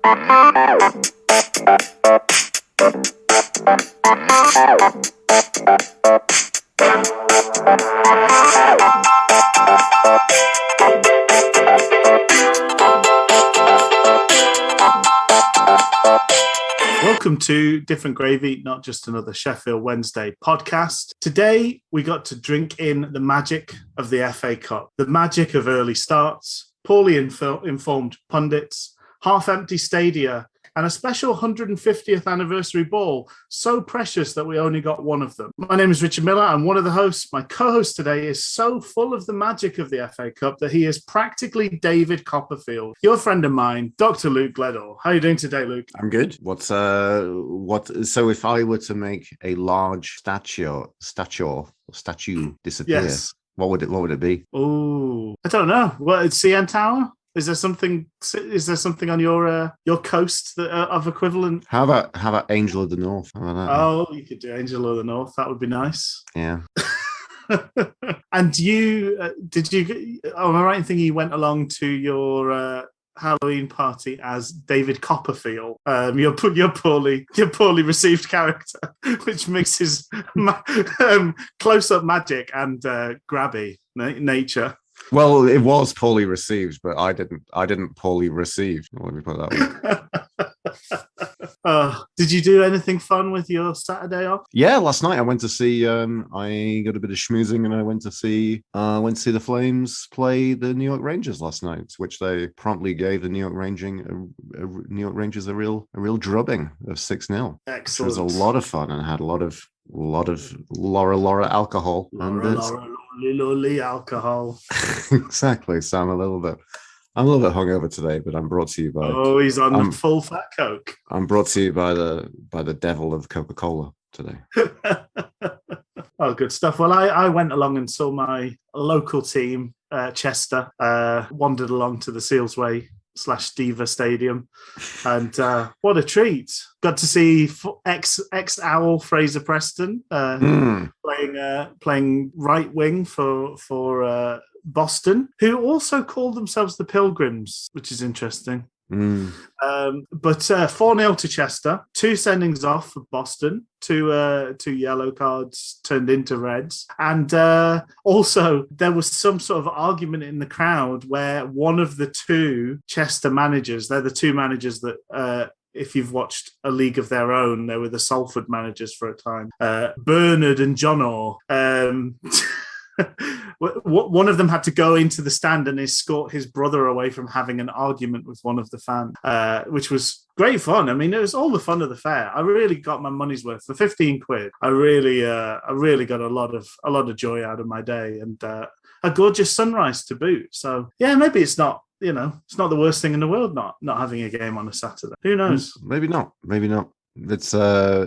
Welcome to Different Gravy, not just another Sheffield Wednesday podcast. Today, we got to drink in the magic of the FA Cup, the magic of early starts, poorly informed pundits, half-empty stadia, and a special 150th anniversary ball, so precious that we only got one of them. My name is Richard Miller. I'm one of the hosts. My co-host today is so full of the magic of the FA Cup that he is practically David Copperfield. Your friend of mine, Dr. Luke Gledall. How are you doing today, Luke? I'm good. So if I were to make a large statue disappear, yes, what would it be? Oh, I don't know. What, CN Tower? Is there something on your coast that of equivalent? How about Angel of the North? How about that? Oh, you could do Angel of the North. That would be nice. Yeah. And you am I right in thinking you went along to your Halloween party as David Copperfield, your poorly received character, which mixes close-up magic and grabby nature. Well, it was poorly received, but I didn't poorly receive. Let me put that way. Did you do anything fun with your Saturday off? Yeah, last night I went to see. I got a bit of schmoozing, and I went to see the Flames play the New York Rangers last night, which they promptly gave the New York Rangers a real drubbing of 6-0. Excellent. Which was a lot of fun and had a lot of Laura alcohol. Lolly alcohol. Exactly. So I'm a little bit hungover today, but I'm brought to you by. Oh, he's on the full fat Coke. I'm brought to you by the devil of Coca-Cola today. Oh, good stuff. Well, I went along and saw my local team, Chester, wandered along to the Sealsway/Diva Stadium, and what a treat! Got to see ex-Owl Fraser Preston playing right wing for Boston, who also called themselves the Pilgrims, which is interesting. But 4-0 to Chester, 2 sendings off for Boston, 2 yellow cards turned into reds, and also there was some sort of argument in the crowd where one of the 2 Chester managers, they're the 2 managers that if you've watched A League of Their Own, they were the Salford managers for a time, Bernard and John Orr. One of them had to go into the stand and escort his brother away from having an argument with one of the fans, which was great fun. I mean, it was all the fun of the fair. I really got my money's worth for 15 quid. I really got a lot of joy out of my day, and a gorgeous sunrise to boot. So yeah, maybe it's not the worst thing in the world not having a game on a Saturday. Who knows? Maybe not. It's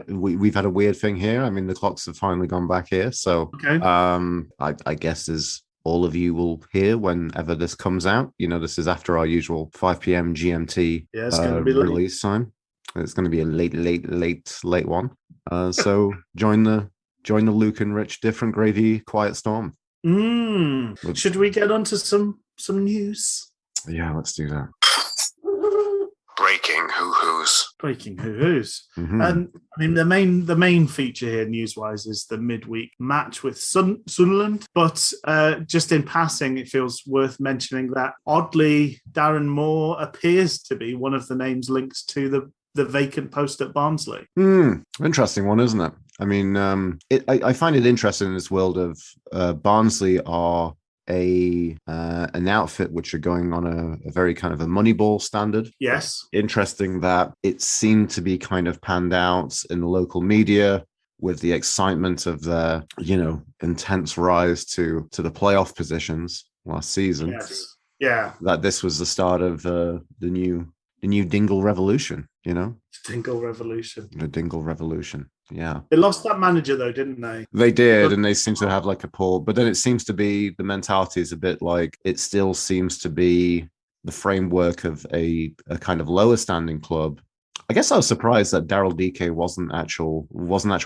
we've had a weird thing here. I mean, the clocks have finally gone back here, so okay. I guess as all of you will hear whenever this comes out, this is after our usual 5 p.m. GMT release time. It's going to be a late one. So join the Luke and Rich Different Gravy Quiet Storm. Should we get onto some news? Yeah, let's do that. Breaking hoo-hoos. Mm-hmm. And I mean, the main feature here, news-wise, is the midweek match with Sunderland. But just in passing, it feels worth mentioning that oddly, Darren Moore appears to be one of the names linked to the vacant post at Barnsley. Interesting one, isn't it? I mean, I find it interesting in this world of Barnsley are an outfit which are going on a very kind of a Moneyball standard. Yes. Interesting that it seemed to be kind of panned out in the local media with the excitement of their, intense rise to the playoff positions last season. Yes. Yeah. That this was the start of the new Dingle Revolution, Dingle Revolution. The Dingle Revolution. Yeah. They lost that manager though, didn't they? They did, and they seem to have like a poor, but then it seems to be the mentality is a bit like it still seems to be the framework of a kind of lower standing club. I guess I was surprised that Daryl DK wasn't actual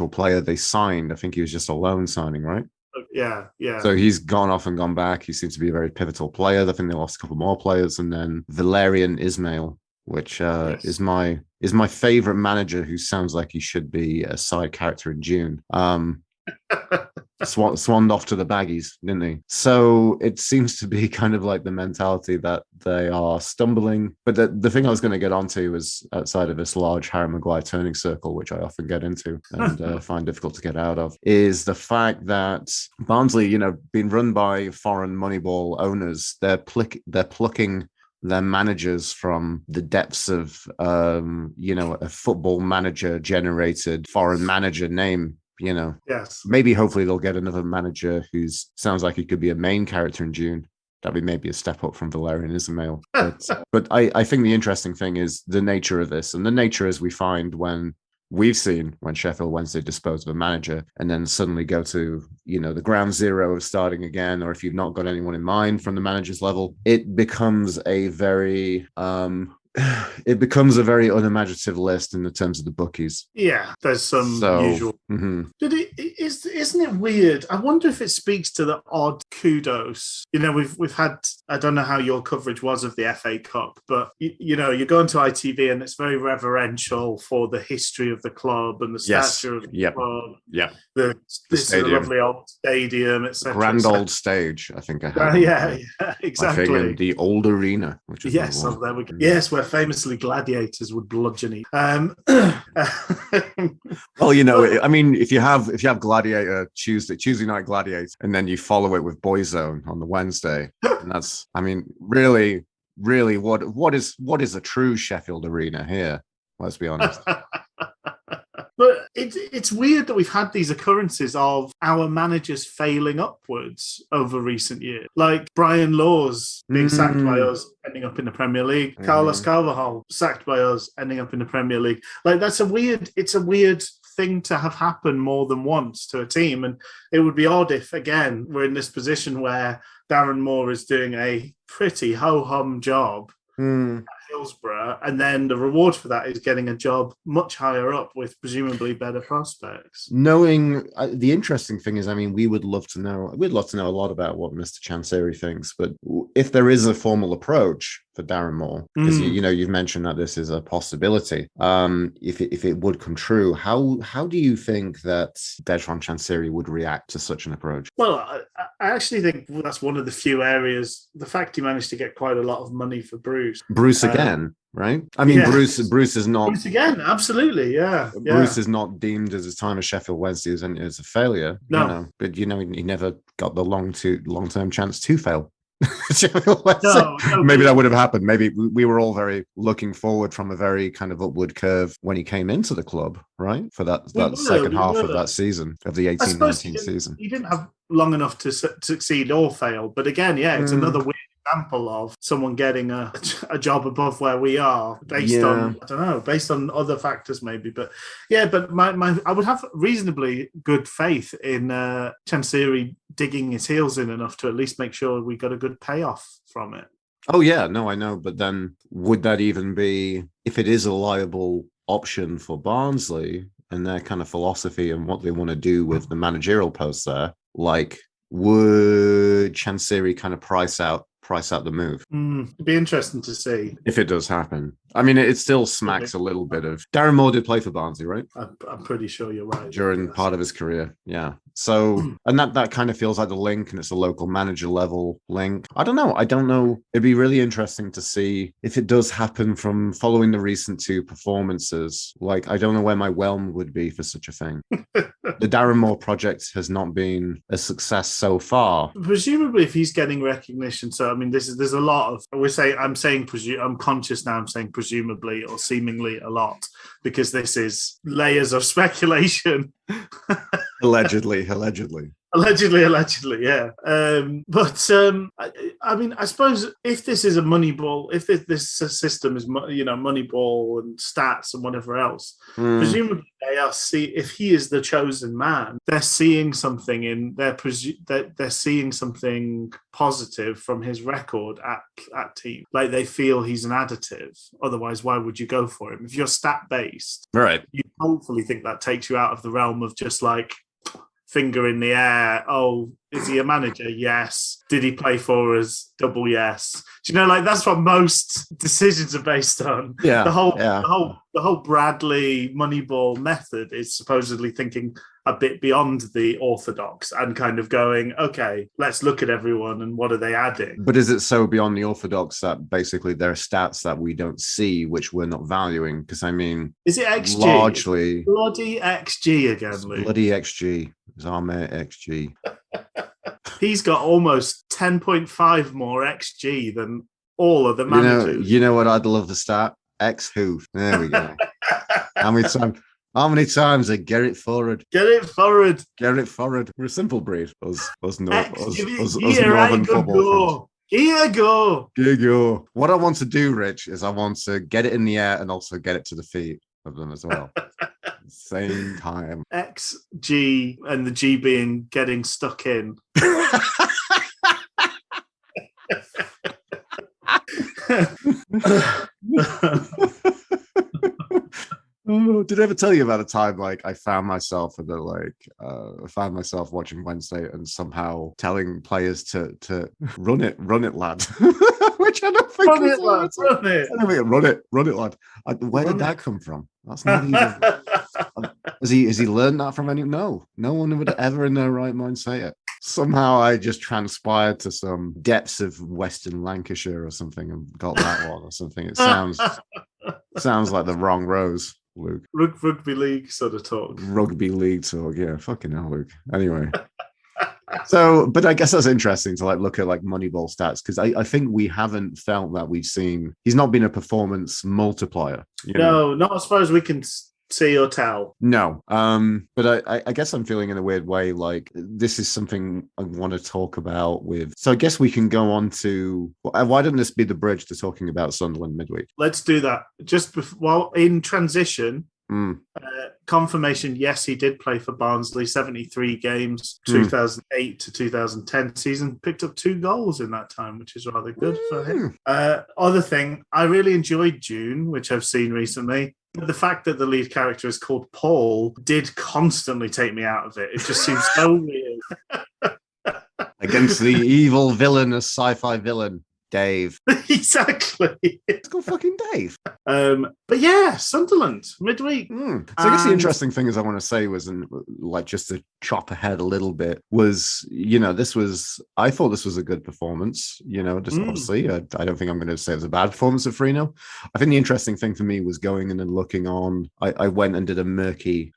player they signed. I think he was just a loan signing, right? Yeah. So he's gone off and gone back. He seems to be a very pivotal player. I think they lost a couple more players, and then Valerian Ismail which is my favorite manager, who sounds like he should be a side character in Dune. Swanned off to the baggies, didn't he? So it seems to be kind of like the mentality that they are stumbling. But the thing I was going to get onto was outside of this large Harry Maguire turning circle, which I often get into and find difficult to get out of, is the fact that Barnsley, being run by foreign Moneyball owners, they're plucking their managers from the depths of, a football manager generated foreign manager name. Yes. Maybe hopefully they'll get another manager who sounds like he could be a main character in Dune. That'd be maybe a step up from Valerian Ismail. But I think the interesting thing is the nature of this, and the nature as we find when Sheffield Wednesday dispose of a manager and then suddenly go to, the ground zero of starting again, or if you've not got anyone in mind from the manager's level, it becomes a very unimaginative list in the terms of the bookies. Yeah, there's some usual. Mm-hmm. But isn't it weird? I wonder if it speaks to the odd kudos. We've had, I don't know how your coverage was of the FA Cup, but you go into ITV and it's very reverential for the history of the club and the stature of the club. Yeah. This is a lovely old stadium, etc. Grand old stage, I think I have. Yeah, exactly. The old arena, which is there we go. Yes, where famously gladiators would bludgeon each. Well, if you have Gladiator Tuesday night Gladiator, and then you follow it with Boyzone on the Wednesday, and that's, really, what is a true Sheffield arena here? Let's be honest. But it's weird that we've had these occurrences of our managers failing upwards over recent years. Like Brian Laws being sacked by us, ending up in the Premier League. Carlos Carvajal sacked by us, ending up in the Premier League. Like, it's a weird thing to have happened more than once to a team. And it would be odd if, again, we're in this position where Darren Moore is doing a pretty ho-hum job at Hillsborough, and then the reward for that is getting a job much higher up with presumably better prospects. Knowing the interesting thing is, we'd love to know a lot about what Mr. Chansiri thinks, but if there is a formal approach for Darren Moore, because you've mentioned that this is a possibility, if it would come true, how do you think that Dejron Chansiri would react to such an approach? Well, I actually think that's one of the few areas. The fact he managed to get quite a lot of money for Bruce again, right? Bruce is not. Bruce again, absolutely, yeah. Bruce is not deemed as his time at Sheffield Wednesday as a failure. No, but he never got the long-term chance to fail. No, maybe that would have happened. Maybe we were all very looking forward from a very kind of upward curve when he came into the club, right? For that second half of that season, of the 18-19 season. He didn't have long enough to succeed or fail. But again, it's another weird example of someone getting a job above where we are based on other factors maybe. But I would have reasonably good faith in Chansiri digging his heels in enough to at least make sure we got a good payoff from it. Oh yeah, no, I know. But then would that even be, if it is a liable option for Barnsley and their kind of philosophy and what they want to do with the managerial post there, like, would Chansiri kind of price out the move? It'd be interesting to see if it does happen. It still smacks a little bit of Darren Moore did play for Barnsley, right? I'm pretty sure you're right. During part of his career, yeah. So, and that kind of feels like the link, and it's a local manager level link. I don't know. It'd be really interesting to see if it does happen from following the recent two performances. Like, I don't know where my whelm would be for such a thing. The Darren Moore project has not been a success so far. Presumably, if he's getting recognition, so there's a lot of. I'm conscious now. I'm saying presumably or seemingly a lot, because this is layers of speculation. Allegedly. Allegedly, yeah. I suppose if this is a Moneyball, if this system is, Moneyball and stats and whatever else, presumably they are if he is the chosen man, they're seeing something they're seeing something positive from his record at team. Like, they feel he's an additive. Otherwise, why would you go for him? If you're stat based, right? You hopefully think that takes you out of the realm of just like, finger in the air. Oh, is he a manager? Yes. Did he play for us? Double yes. Do you know, like that's what most decisions are based on. Yeah. The whole Bradley Moneyball method is supposedly thinking a bit beyond the orthodox and kind of going, okay, let's look at everyone and what are they adding? But is it so beyond the orthodox that basically there are stats that we don't see, which we're not valuing? Because I mean, is it XG? Largely, bloody XG again, Luke. Bloody XG. It's our mate XG. He's got almost 10.5 more XG than all of the managers. You know what I'd love to start? X who? There we go. How many times I get it forward? Get it forward. Get it forward. We're a simple breed. Us northern football fans. Here go. Here go. What I want to do, Rich, is I want to get it in the air and also get it to the feet of them as well. Same time. X, G, and the G being getting stuck in. Oh, did I ever tell you about a time like I found myself watching Wednesday and somehow telling players to run it, lad. Which I don't think run it, lad. Run it, lad. Where did that come from? That's not even. Has he learned that from any? No one would ever in their right mind say it. Somehow I just transpired to some depths of Western Lancashire or something and got that one or something. It sounds like the wrong rose. Luke. Rugby league sort of talk. Rugby league talk, yeah. Fucking hell, Luke. Anyway. So, but I guess that's interesting to like look at like Moneyball stats because I think we haven't felt that we've seen. He's not been a performance multiplier. No, not as far as we can see or tell. No. But I guess I'm feeling in a weird way like this is something I want to talk about with. So I guess we can go on to why don't this be the bridge to talking about Sunderland midweek? Let's do that. Just while in transition. Confirmation, yes, he did play for Barnsley, 73 games, 2008 to 2010 season, picked up 2 goals in that time, which is rather good for him. Other thing, I really enjoyed June, which I've seen recently. The fact that the lead character is called Paul did constantly take me out of it. It just seems so weird. Against the evil villain, a sci-fi villain. Dave. Exactly. It's called fucking Dave. But yeah, Sunderland, midweek. So I guess the interesting thing is I want to say was, and like just to chop ahead a little bit, was, I thought this was a good performance, just obviously. I don't think I'm going to say it was a bad performance of 3-0. I think the interesting thing for me was going in and looking on. I went and did a murky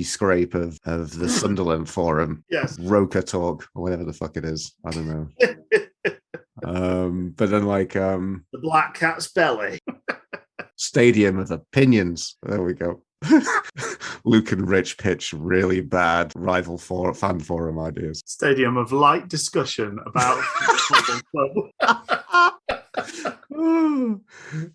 scrape of the Sunderland forum. Yes. Roker talk, or whatever the fuck it is. I don't know. But then the Black Cat's belly. Stadium of opinions. There we go. Luke and Rich pitch really bad rival fan forum ideas. Stadium of light discussion about football club.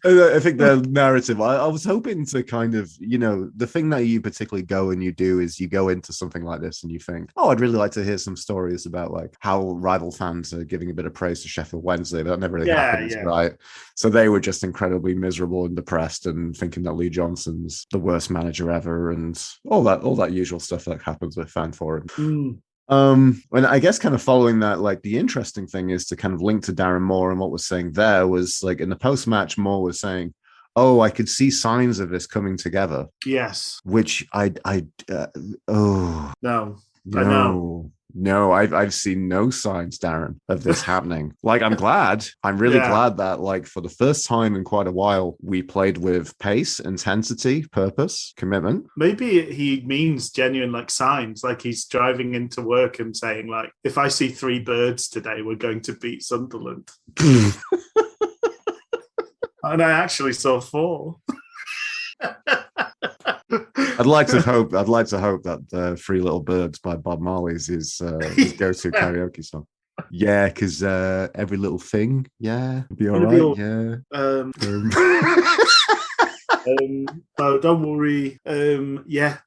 I think the narrative, I was hoping to kind of, the thing that you particularly go and you do is you go into something like this and you think, I'd really like to hear some stories about like how rival fans are giving a bit of praise to Sheffield Wednesday, but that never really happens, right? So they were just incredibly miserable and depressed and thinking that Lee Johnson's the worst manager ever and all that usual stuff that happens with fan forum. And I guess kind of following that, like the interesting thing is to kind of link to Darren Moore, and what was saying there was like in the post-match, Moore was saying, I could see signs of this coming together. Yes. Which No, I've seen no signs, Darren, of this happening. Like, I'm really glad that, like, for the first time in quite a while, we played with pace, intensity, purpose, commitment. Maybe he means genuine, like, signs. Like, he's driving into work and saying, like, if I see 3 birds today, we're going to beat Sunderland. And I actually saw 4. I'd like to hope that 3 Little Birds by Bob Marley's his go-to karaoke song. Yeah, because every little thing, it'll be all right. Oh, don't worry.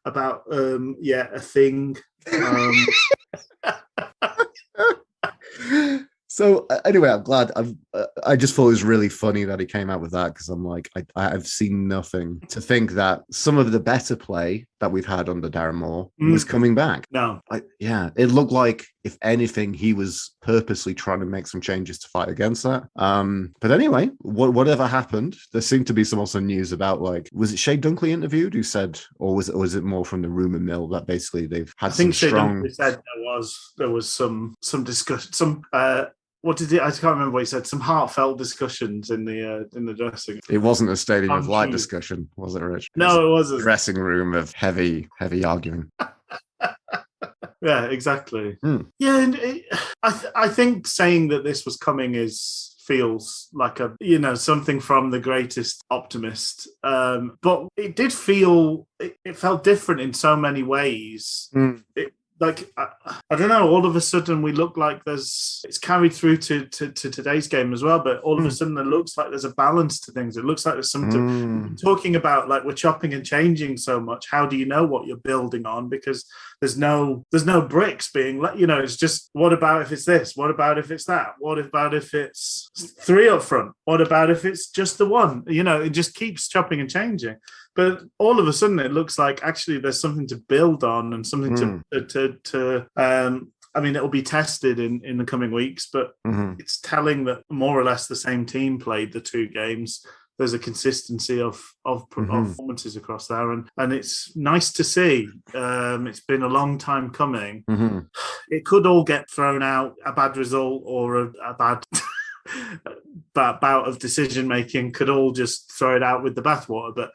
About a thing. So anyway, I'm glad. I just thought it was really funny that he came out with that, because I'm like, I've seen nothing to think that some of the better play that we've had under Darren Moore was coming back. No. It looked like, if anything, he was purposely trying to make some changes to fight against that. But anyway, whatever happened, there seemed to be some also news about, like, was it Shea Dunkley interviewed who said, or was it more from the rumor mill that basically they've had some strong... Shea Dunkley said there was some discussion, what did he? I can't remember what he said. Some heartfelt discussions in the dressing room. It wasn't a Stadium of Light discussion, was it, Rich? No, it wasn't. Dressing room of heavy arguing. Yeah, exactly. Yeah, and I think saying that this was coming feels like something from the greatest optimist. But it did feel it felt different in so many ways. I don't know, all of a sudden we look like it's carried through to today's game as well, but all of a sudden it looks like there's a balance to things. It looks like there's something talking about, like, we're chopping and changing so much. How do you know what you're building on? Because there's no bricks being, it's just, what about if it's this? What about if it's that? What about if it's 3 up front? What about if it's just the one? It just keeps chopping and changing. But all of a sudden, it looks like actually there's something to build on and something to it'll be tested in the coming weeks, but it's telling that more or less the same team played the 2 games. There's a consistency of performances across there, and it's nice to see. It's been a long time coming. It could all get thrown out, a bad result or a bad... bout of decision making could all just throw it out with the bathwater, but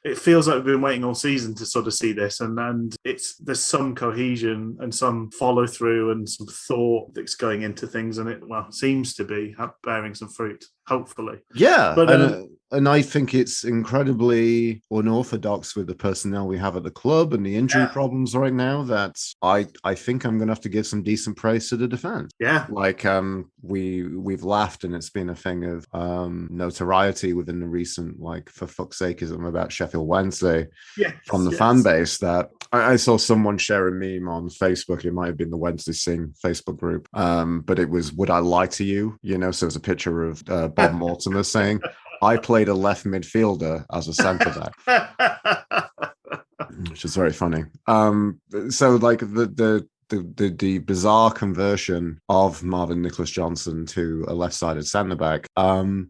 it feels like we've been waiting all season to sort of see this, and there's some cohesion and some follow through and some thought that's going into things, and it seems to be bearing some fruit, hopefully. Yeah, but and I think it's incredibly unorthodox with the personnel we have at the club and the injury problems right now, that I think I'm going to have to give some decent praise to the defense. Yeah. Like, we've laughed, and it's been a thing of notoriety within the recent, like, for fuck's sakeism about Sheffield Wednesday from the fan base, that I saw someone share a meme on Facebook. It might have been the Wednesday Sing Facebook group. But it was, would I lie to you? So it's a picture of Bob Mortimer saying, I played a left midfielder as a centre back, which is very funny. So, like, the bizarre conversion of Marvin Nicholas-Johnson to a left-sided centre back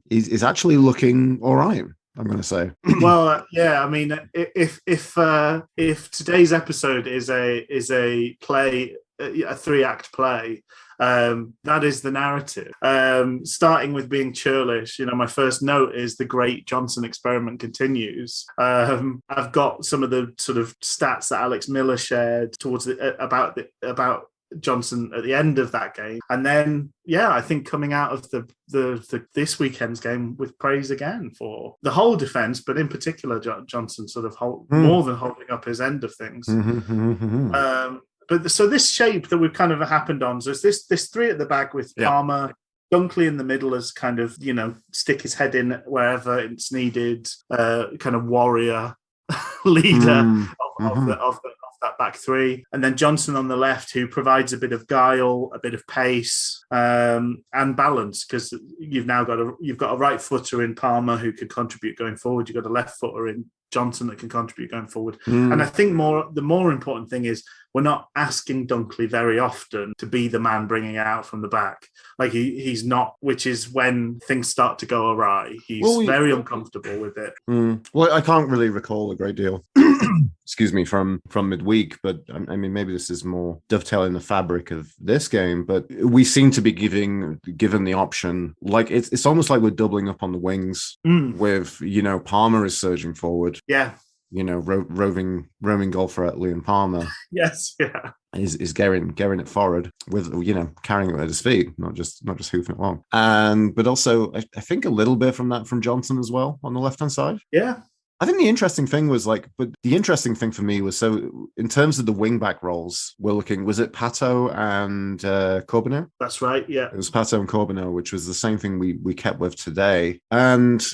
is actually looking all right, I'm going to say. Well, yeah. I mean, if today's episode is a play, a 3-act play, that is the narrative. Starting with being churlish, my first note is the great Johnson experiment continues. I've got some of the sort of stats that Alex Miller shared towards about Johnson at the end of that game, and then I think coming out of the this weekend's game with praise again for the whole defense, but in particular Johnson sort of more than holding up his end of things. But so this shape that we've kind of happened on, so it's this 3 at the back with Palmer, Dunkley in the middle as kind of, stick his head in wherever it's needed, kind of warrior leader of that back 3, and then Johnson on the left, who provides a bit of guile, a bit of pace, and balance, because you've got a right footer in Palmer who could contribute going forward. You've got a left footer in Johnson that can contribute going forward. And I think the more important thing is we're not asking Dunkley very often to be the man bringing it out from the back. Like he's not, which is when things start to go awry. He's very uncomfortable with it. Well, I can't really recall a great deal, excuse me, from midweek, but I mean, maybe this is more dovetailing the fabric of this game, but we seem to be given the option. Like it's almost like we're doubling up on the wings with, Palmer is surging forward. Yeah. Roaming goal threat Liam Palmer. Yes, yeah. Is getting it forward with, carrying it at his feet, not just hoofing it long. But also I think a little bit from Johnson as well on the left-hand side. Yeah. I think the interesting thing for me was, so in terms of the wing-back roles, we're looking, was it Pato and Corbeanu? That's right, yeah. It was Pato and Corbeanu, which was the same thing we kept with today. And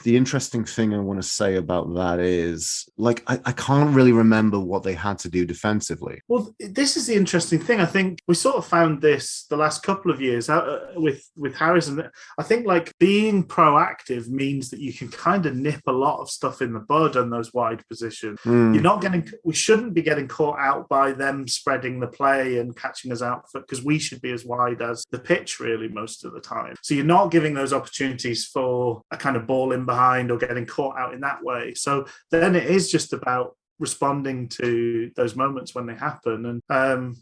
the interesting thing I want to say about that is, like, I can't really remember what they had to do defensively. Well, this is the interesting thing. I think we sort of found this the last couple of years with Harrison. I think like being proactive means that you can kind of nip a lot of stuff in the bud on those wide positions. We shouldn't be getting caught out by them spreading the play and catching us out, because we should be as wide as the pitch really most of the time. So you're not giving those opportunities for a kind of ball in behind or getting caught out in that way. So then it is just about responding to those moments when they happen. And I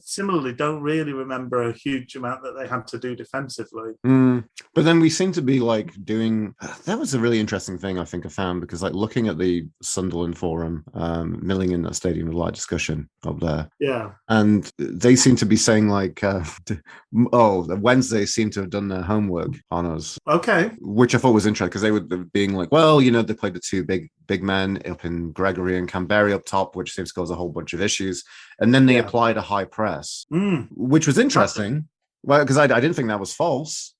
similarly don't really remember a huge amount that they had to do defensively. But then we seem to be like doing, that was a really interesting thing I think I found, because like looking at the Sunderland forum, milling in that Stadium of Light discussion up there. Yeah. And they seem to be saying like, the Wednesday seem to have done their homework on us. Okay. Which I thought was interesting, because they were being like, well, you know, they played the two big men up in Gregory and Canberry up top, which seems to cause a whole bunch of issues. And then they applied a high press, which was interesting. Well, because I didn't think that was false.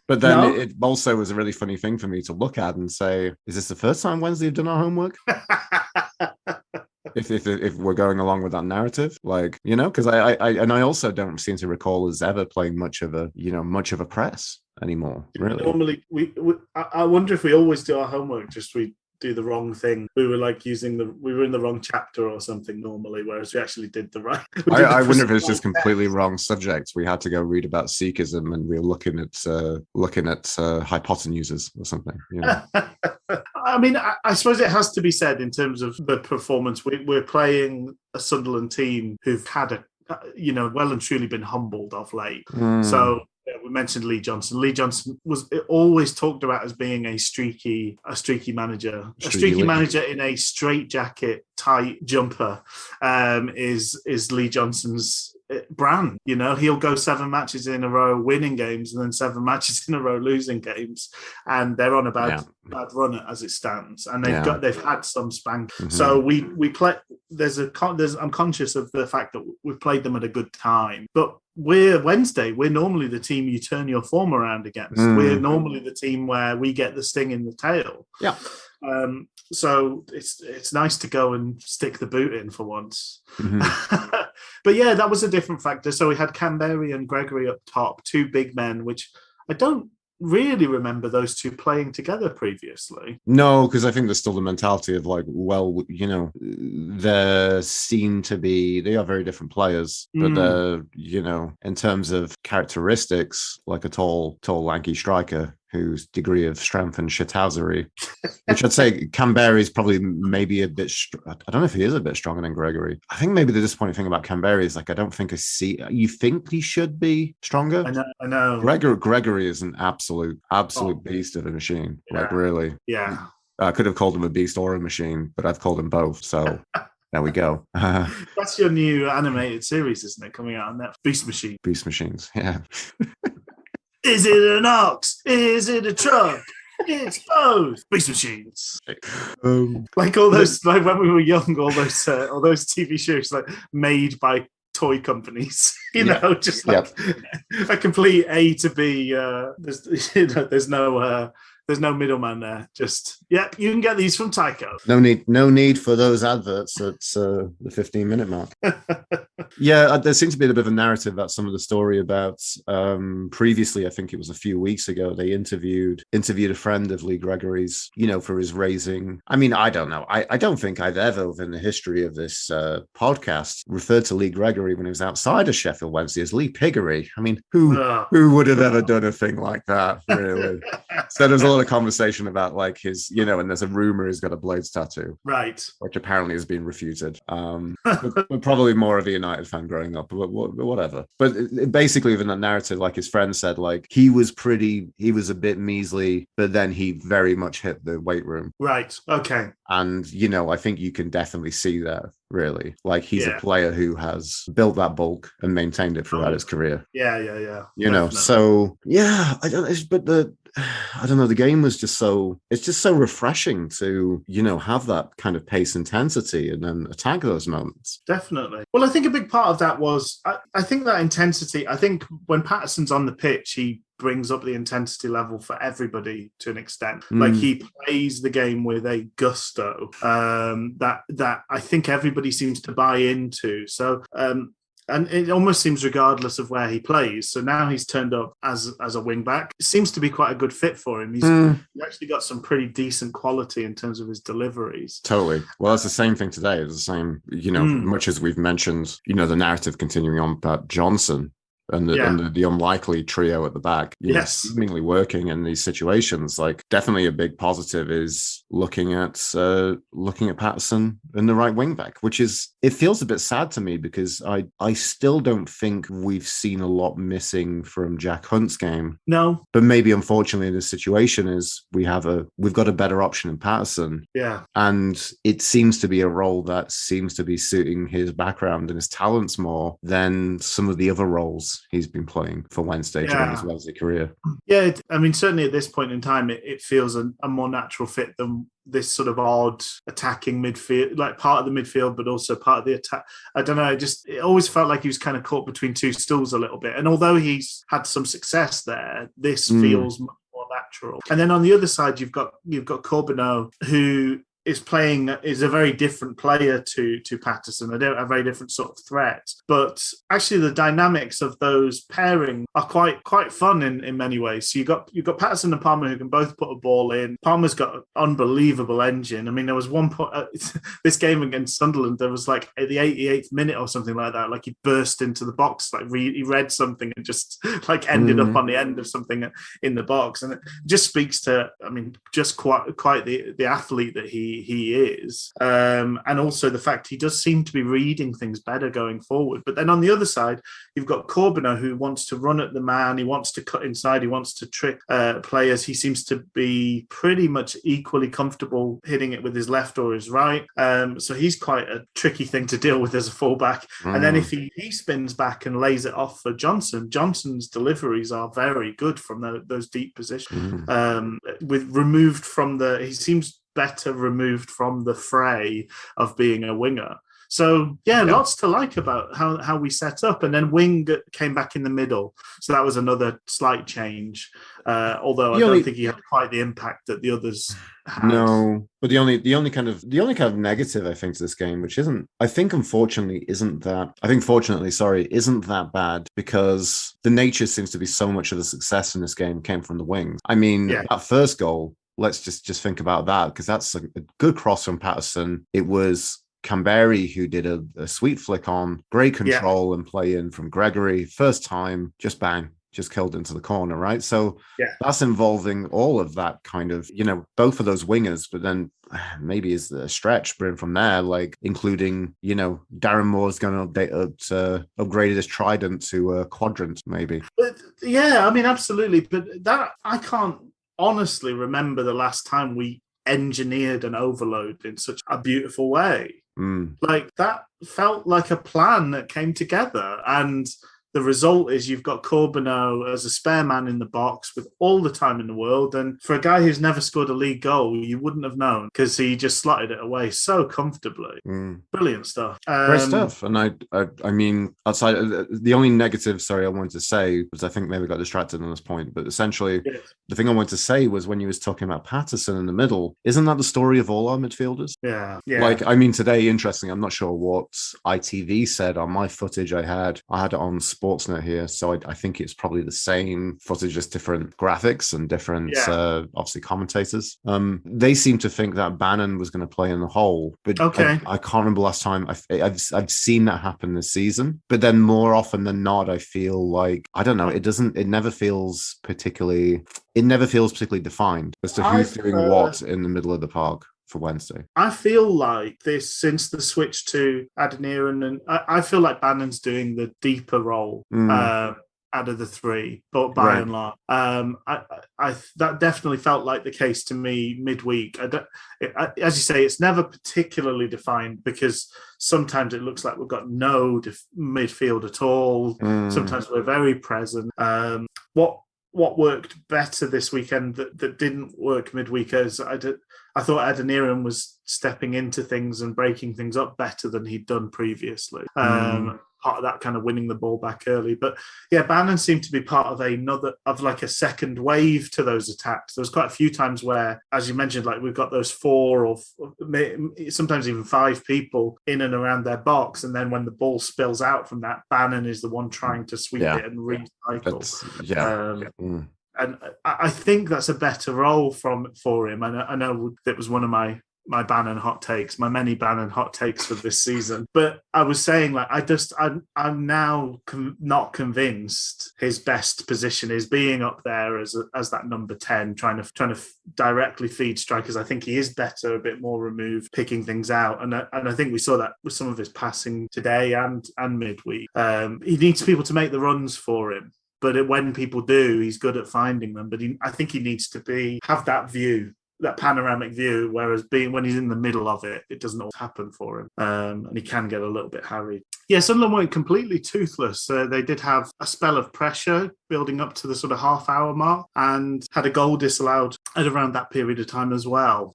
But then it also was a really funny thing for me to look at and say, is this the first time Wednesday have done our homework? if we're going along with that narrative, like, you know, because I also don't seem to recall us ever playing much of a press anymore, really. Normally, I wonder if we always do our homework, just we do the wrong thing. We were like we were in the wrong chapter or something normally, whereas we actually did the right. I wonder if it's just completely wrong subjects. We had to go read about Sikhism and we were looking at hypotenusers or something. You know? I mean, I suppose it has to be said in terms of the performance. We're playing a Sunderland team who've had well and truly been humbled of late. So. Yeah, we mentioned Lee Johnson. Lee Johnson was always talked about as being a streaky manager. A streaky manager in a straitjacket, tight jumper is Lee Johnson's brand. You know, he'll go 7 matches in a row winning games and then 7 matches in a row losing games, and they're on a bad run as it stands. And they've had some spank. Mm-hmm. So we play. I'm conscious of the fact that we've played them at a good time, but. We're Wednesday. We're normally the team you turn your form around against. We're normally the team where we get the sting in the tail. Yeah. So it's nice to go and stick the boot in for once. Mm-hmm. But yeah, that was a different factor. So we had Canberry and Gregory up top, 2 big men, which I don't really remember those two playing together previously. No, because I think there's still the mentality of like, well, you know, they are very different players, but they're, you know, in terms of characteristics, like a tall, lanky striker whose degree of strength and shithousery, which I'd say Canberry is probably maybe a bit, I don't know if he is a bit stronger than Gregory. I think maybe the disappointing thing about Canberry is like, I don't think you think he should be stronger? I know. Gregory is an absolute beast of a machine. Yeah. Like really. Yeah. I could have called him a beast or a machine, but I've called him both. So there we go. That's your new animated series, isn't it? Coming out on Netflix. Beast Machine. Beast Machines. Yeah. Is it an ox? Is it a truck? It's both. Beast Machines. Like all those, like when we were young, all those TV shows like made by toy companies, just like a complete A to B. There's no middleman there. Just you can get these from Tyco. No need for those adverts at the 15-minute mark. Yeah, there seems to be a bit of a narrative about some of the story about previously. I think it was a few weeks ago. They interviewed a friend of Lee Gregory's, for his raising. I mean, I don't know. I don't think I've ever, in the history of this podcast, referred to Lee Gregory when he was outside of Sheffield Wednesday as Lee Piggery. I mean, who would have ever done a thing like that? Really? So there's a lot of conversation about like his, and there's a rumor he's got a Blades tattoo, right? Which apparently has been refuted. But probably more of a United fan growing up, but whatever. But basically, even that narrative, like his friend said, like he was a bit measly, but then he very much hit the weight room. Right. Okay. And, I think you can definitely see that, really. Like, he's a player who has built that bulk and maintained it throughout his career. Yeah. So, yeah, I don't know. But I don't know, the game was just it's just so refreshing to, have that kind of pace intensity and then attack those moments. Definitely. Well, I think a big part of that was, I think that intensity, I think when Patterson's on the pitch, he brings up the intensity level for everybody to an extent. Like he plays the game with a gusto that I think everybody seems to buy into. So, and it almost seems regardless of where he plays. So now he's turned up as a wing back. It seems to be quite a good fit for him. He's actually got some pretty decent quality in terms of his deliveries. Totally. Well, it's the same thing today. It's the same, much as we've mentioned, the narrative continuing on about Johnson and the unlikely trio at the back, seemingly working in these situations. Like, definitely a big positive is looking at Patterson in the right wing back, which is, it feels a bit sad to me because I still don't think we've seen a lot missing from Jack Hunt's game. No, but maybe unfortunately this situation is we've got a better option in Patterson. Yeah, and it seems to be a role that seems to be suiting his background and his talents more than some of the other roles he's been playing for Wednesday during his Wednesday career. Yeah, I mean, certainly at this point in time, it feels a more natural fit than this sort of odd attacking midfield, like part of the midfield, but also part of the attack. I don't know. It always felt like he was kind of caught between two stools a little bit. And although he's had some success there, this feels much more natural. And then on the other side, you've got Corbeanu, who is a very different player to Patterson. A very different sort of threat. But actually the dynamics of those pairing are quite fun in many ways. So you've got Patterson and Palmer who can both put a ball in. Palmer's got an unbelievable engine. I mean, there was one point this game against Sunderland, there was like at the 88th minute or something like that, like he burst into the box, like he read something and just like ended up on the end of something in the box. And it just speaks to, I mean, just quite the athlete that he is, and also the fact he does seem to be reading things better going forward. But then on the other side, you've got Corbeanu, who wants to run at the man, he wants to cut inside, he wants to trick players. He seems to be pretty much equally comfortable hitting it with his left or his right. So he's quite a tricky thing to deal with as a fullback. And then if he spins back and lays it off for Johnson's deliveries are very good from those deep positions. He seems better removed from the fray of being a winger. So lots to like about how we set up. And then Wing came back in the middle, so that was another slight change. Although I don't think he had quite the impact that the others had. No, but the only kind of negative I think to this game, which isn't fortunately isn't that bad, because the nature seems to be so much of the success in this game came from the wings. I mean, that first goal. Let's just think about that, because that's a good cross from Patterson. It was Canberry who did a sweet flick on, great control and play in from Gregory. First time, just bang, just killed into the corner, right? So that's involving all of that kind of, both of those wingers, but then maybe is a stretch, but from there, like including, Darren Moore's going to upgrade his trident to a quadrant, maybe. But, I mean, absolutely. But that, I can't honestly remember the last time we engineered an overload in such a beautiful way. Like, that felt like a plan that came together, and the result is you've got Corbeanu as a spare man in the box with all the time in the world. And for a guy who's never scored a league goal, you wouldn't have known, because he just slotted it away so comfortably. Brilliant stuff. Great stuff. And I mean, outside the only negative, I wanted to say, was I think maybe got distracted on this point, but essentially the thing I wanted to say was when you was talking about Patterson in the middle, isn't that the story of all our midfielders? Yeah. Like, I mean, today, interesting, I'm not sure what ITV said on my footage. I had it on Sportsnet here, so I think it's probably the same footage, just different graphics and different obviously commentators. They seem to think that Bannon was going to play in the hole, but I can't remember last time I've seen that happen this season. But then more often than not, I feel like, I don't know, it never feels particularly defined as to who's doing what in the middle of the park for Wednesday. I feel like this, since the switch to Adeniran, and I feel like Bannon's doing the deeper role out of the three, but by and large, that definitely felt like the case to me midweek. As you say, it's never particularly defined, because sometimes it looks like we've got no midfield at all. Sometimes we're very present. what worked better this weekend that didn't work midweek is I thought Adeniran was stepping into things and breaking things up better than he'd done previously. Part of that kind of winning the ball back early. But yeah, Bannon seemed to be part of a second wave to those attacks. There was quite a few times where, as you mentioned, like we've got those 4 or sometimes even 5 people in and around their box. And then when the ball spills out from that, Bannon is the one trying to sweep it and recycle. And I think that's a better role for him. I know it was one of my Bannon hot takes, my many Bannon hot takes for this season. But I was saying, like, I'm now not convinced his best position is being up there as that number 10, trying to directly feed strikers. I think he is better, a bit more removed, picking things out. And I think we saw that with some of his passing today and midweek. He needs people to make the runs for him. But when people do, he's good at finding them. But I think he needs to have that view, that panoramic view, whereas when he's in the middle of it, it doesn't always happen for him. And he can get a little bit harried. Yeah, Sunderland weren't completely toothless. They did have a spell of pressure building up to the sort of half-hour mark and had a goal disallowed at around that period of time as well.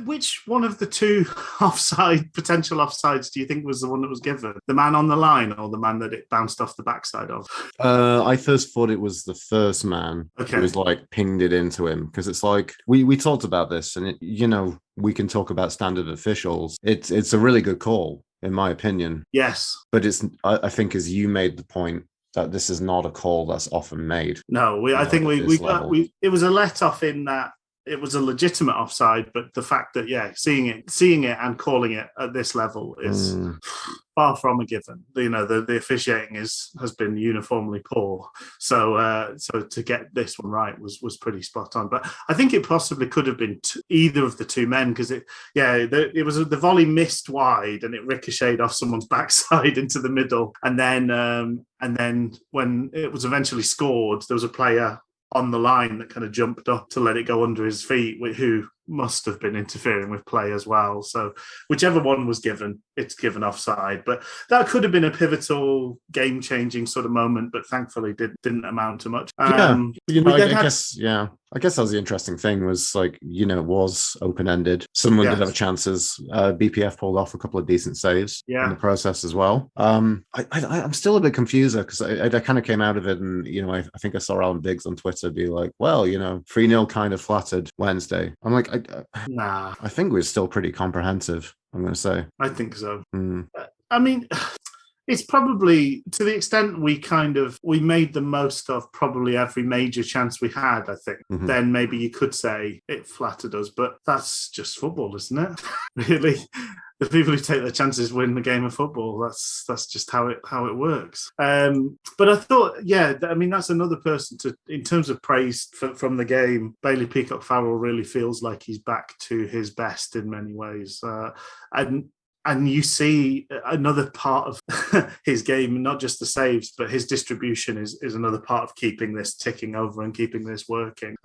Which one of the 2 potential offsides do you think was the one that was given? The man on the line or the man that it bounced off the backside of? I first thought it was the first man who was like pinged it into him, because it's like we talked about this, and we can talk about standard officials. It's a really good call, in my opinion. Yes. But I think, as you made the point, that this is not a call that's often made. No, I think it was a let-off in that it was a legitimate offside, but the fact that, seeing it and calling it at this level is far from a given. The officiating has been uniformly poor. So to get this one right was pretty spot on. But I think it possibly could have been either of the 2 men, because it was the volley missed wide and it ricocheted off someone's backside into the middle. And then when it was eventually scored, there was a player on the line that kind of jumped up to let it go under his feet, who must have been interfering with play as well. So whichever one was given, it's given offside. But that could have been a pivotal, game-changing sort of moment, but thankfully didn't amount to much. I guess that was the interesting thing, was like, it was open-ended. Someone did have chances. BPF pulled off a couple of decent saves in the process as well. I'm still a bit confused, because I kind of came out of it, and I think I saw Alan Biggs on Twitter be like, well, 3-0 kind of flattered Wednesday. I'm like, nah. I think we're still pretty comprehensive, I'm going to say. I think so. I mean, it's probably, to the extent we made the most of probably every major chance we had, I think. Then maybe you could say it flattered us, but that's just football, isn't it? Really? The people who take their chances win the game of football. That's just how it works. But I thought, that's another person in terms of praise from the game. Bailey Peacock-Farrell really feels like he's back to his best in many ways. And you see another part of his game, not just the saves, but his distribution is another part of keeping this ticking over and keeping this working.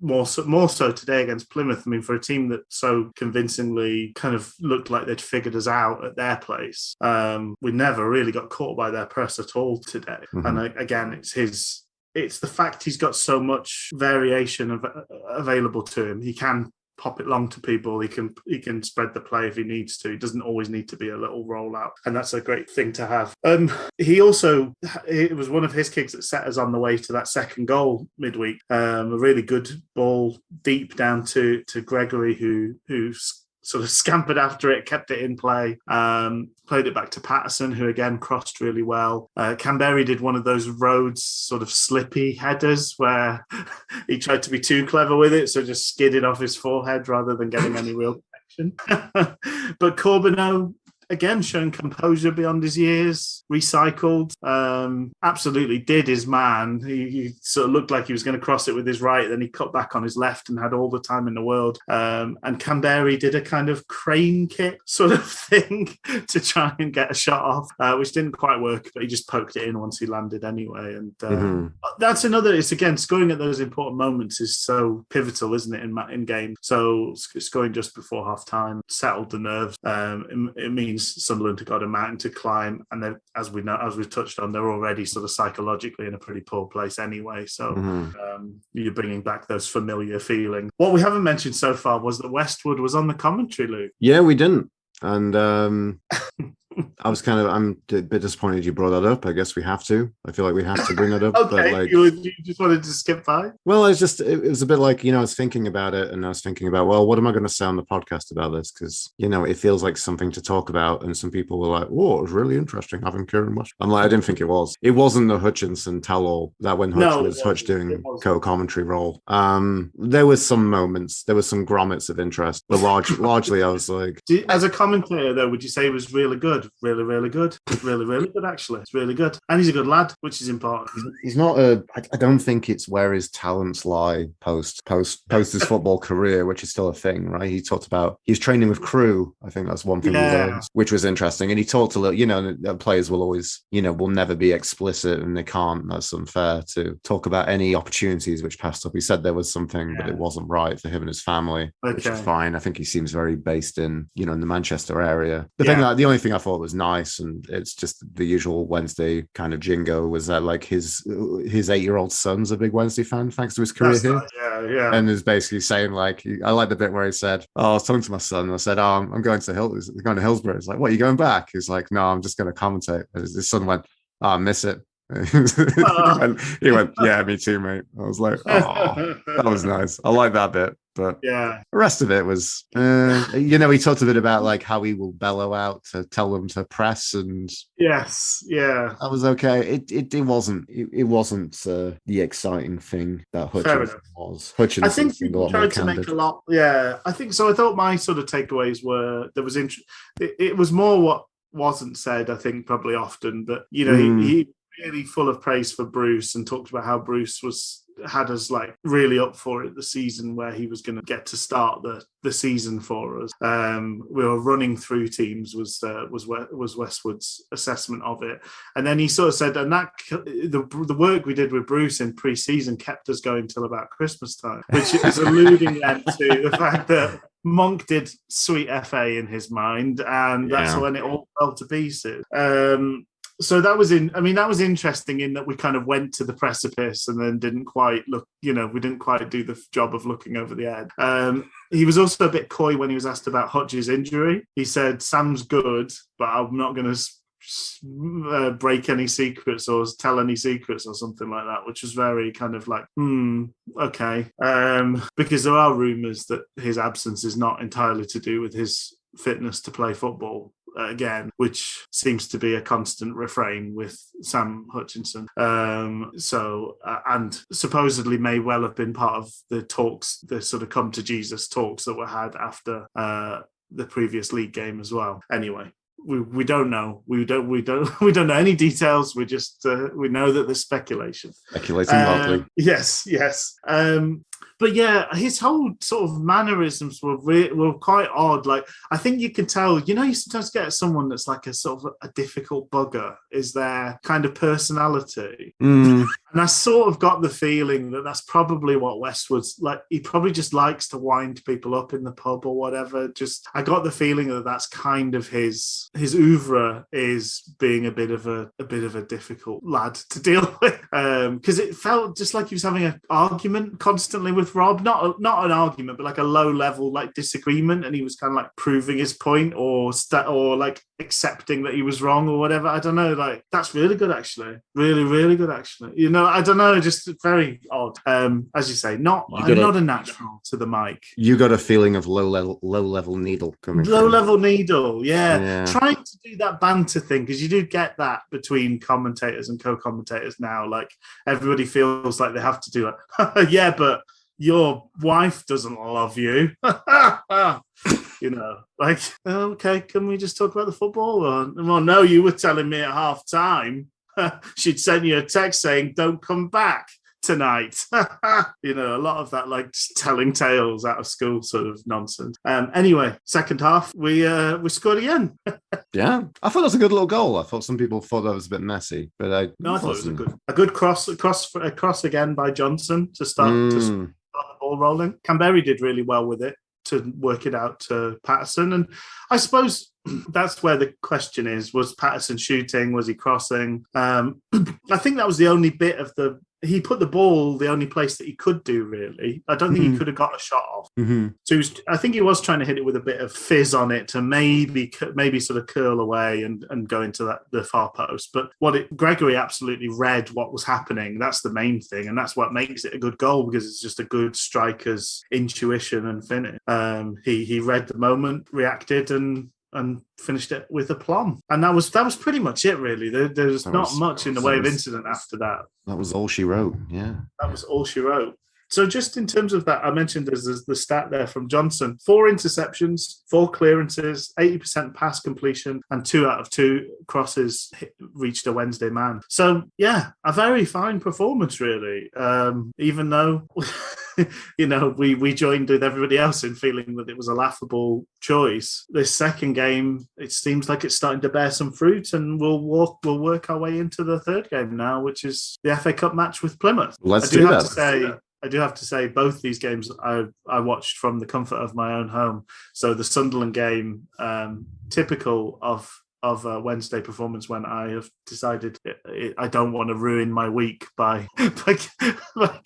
More so today against Plymouth. I mean, for a team that so convincingly kind of looked like they'd figured us out at their place, we never really got caught by their press at all today. And again, it's the fact he's got so much variation available to him. He can pop it long to people. He can spread the play if he needs to. He doesn't always need to be a little rollout, and that's a great thing to have. It was one of his kicks that set us on the way to that second goal midweek. A really good ball deep down to Gregory, who sort of scampered after it, kept it in play, played it back to Patterson, who again crossed really well. Canberry did one of those Rhodes sort of slippy headers where he tried to be too clever with it, so just skidded off his forehead rather than getting any real protection. But Corbeau, again, showing composure beyond his years, recycled, absolutely did his man. He sort of looked like he was going to cross it with his right, then he cut back on his left and had all the time in the world. And Canberry did a kind of crane kick sort of thing to try and get a shot off, which didn't quite work, but he just poked it in once he landed anyway. And that's another, it's again, scoring at those important moments is so pivotal, isn't it, in game? So scoring just before half time settled the nerves. It means means Sunderland have got a mountain to climb, and as we've touched on, they're already sort of psychologically in a pretty poor place anyway. So you're bringing back those familiar feelings. What we haven't mentioned so far was that Westwood was on the commentary, Luke. Yeah, we didn't. And I'm a bit disappointed you brought that up. I guess we have to. I feel like we have to bring that up. Okay, but like, you just wanted to skip by? Well, it was a bit like, I was thinking about it, and I was thinking about, well, what am I going to say on the podcast about this? Because, it feels like something to talk about. And some people were like, oh, it was really interesting having Kieran Mush. I'm like, I didn't think it was. It wasn't the Hutchinson tell-all that when Hutch doing co-commentary role. There was some moments, there was some grommets of interest, but largely I was like... As a commentator, though, would you say he was really good? Really, really good. Really, really good, actually. It's really good. And he's a good lad, which is important. He's not I don't think it's where his talents lie post his football career, which is still a thing, right? He talked about he was training with crew. I think that's one thing he learned, which was interesting. And he talked a little, players will always, will never be explicit, and they can't. That's unfair to talk about any opportunities which passed up. He said there was something, but it wasn't right for him and his family, which is fine. I think he seems very based in, in the Manchester area. The only thing I thought was nice, and it's just the usual Wednesday kind of jingo, was that like his 8-year-old son's a big Wednesday fan thanks to his career here. And is basically saying, like, I like the bit where he said, I was talking to my son, and I said, I'm going to Hillsborough. He's like, what, are you going back? He's like, no, I'm just going to commentate. And his son went, I miss it. He went, yeah, me too, mate. I was like, oh, that was nice. I like that bit. But the rest of it was, he talked a bit about like how he will bellow out to tell them to press, and that was okay. It wasn't the exciting thing that Hutchinson was. Hutchinson, I think people tried to make a lot. Yeah, I think so. I thought my sort of takeaways were there was it was more what wasn't said, I think, probably often, but he really full of praise for Bruce, and talked about how Bruce had us like really up for it the season where he was going to get to start the season for us. We were running through teams was Westwood's assessment of it, and then he sort of said, and that the work we did with Bruce in pre-season kept us going till about Christmas time, which is alluding then to the fact that Monk did sweet FA in his mind, and that's when it all fell to pieces. So that was interesting in that we kind of went to the precipice and then didn't quite look, we didn't quite do the job of looking over the edge. He was also a bit coy when he was asked about Hodge's injury. He said, Sam's good, but I'm not going to break any secrets or tell any secrets or something like that, which was very kind of like, okay. Because there are rumours that his absence is not entirely to do with his fitness to play football. Again, which seems to be a constant refrain with Sam Hutchinson. And supposedly may well have been part of the talks, the sort of come to Jesus talks that were had after the previous league game as well. Anyway, we don't know. We don't know any details. We just we know that there's speculation. Speculating loudly. Yes. But yeah, his whole sort of mannerisms were quite odd. Like, I think you could tell, you sometimes get someone that's like a sort of a difficult bugger is their kind of personality. And I sort of got the feeling that that's probably what Westwood's like. He probably just likes to wind people up in the pub or whatever. I got the feeling that that's kind of his oeuvre, is being a bit of a difficult lad to deal with. Because it felt just like he was having an argument constantly with Rob, not an argument, but like a low level like disagreement, and he was kind of like proving his point or like accepting that he was wrong or whatever. I don't know. Like, that's really good, actually. Really, really good, actually. I don't know. Just very odd. As you say, not a natural to the mic. You got a feeling of low level needle coming. Low level needle, yeah. Trying to do that banter thing, because you do get that between commentators and co-commentators now. Like, everybody feels like they have to do like, yeah, but your wife doesn't love you. Like, okay, can we just talk about the football? Or, well, no, you were telling me at half time she'd sent you a text saying, don't come back tonight. A lot of that, like, telling tales out of school sort of nonsense. Anyway, second half, we scored again. Yeah, I thought it was a good little goal. I thought some people thought that was a bit messy, but I thought it was a good cross again by Johnson to start the ball rolling. Canberra did really well with it to work it out to Patterson, and I suppose that's where the question is: was Patterson shooting? Was he crossing? I think that was the only bit of he put the ball the only place that he could do, really. I don't think he could have got a shot off. So I think he was trying to hit it with a bit of fizz on it to maybe sort of curl away and go into the far post. But Gregory absolutely read what was happening. That's the main thing, and that's what makes it a good goal, because it's just a good striker's intuition and finish. He read the moment, reacted, and finished it with aplomb. And that was pretty much it, really. There's not much in the way of incident after that. That was all she wrote, yeah. That was all she wrote. So just in terms of that, I mentioned there's the stat there from Johnson: 4 interceptions, 4 clearances, 80% pass completion, and 2 out of 2 crosses reached a Wednesday man. So, yeah, a very fine performance, really, even though... we joined with everybody else in feeling that it was a laughable choice. This second game, it seems like it's starting to bear some fruit, and we'll work our way into the third game now, which is the FA Cup match with Plymouth. Let's do that. I do have to say both these games I watched from the comfort of my own home. So the Sunderland game, typical of a Wednesday performance, when I have decided I don't want to ruin my week by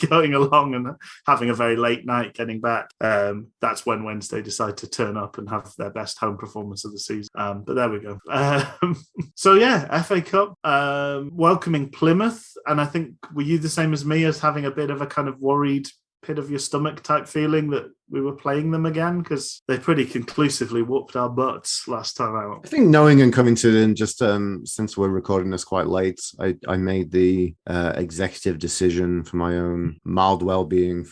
going along and having a very late night getting back. That's when Wednesday decide to turn up and have their best home performance of the season. But there we go. So yeah, FA Cup, welcoming Plymouth. And I think, were you the same as me, as having a bit of a kind of worried pit of your stomach type feeling that we were playing them again, because they pretty conclusively whooped our butts last time out? I think knowing and coming to them, just since we're recording this quite late, I made the executive decision for my own mild well-being,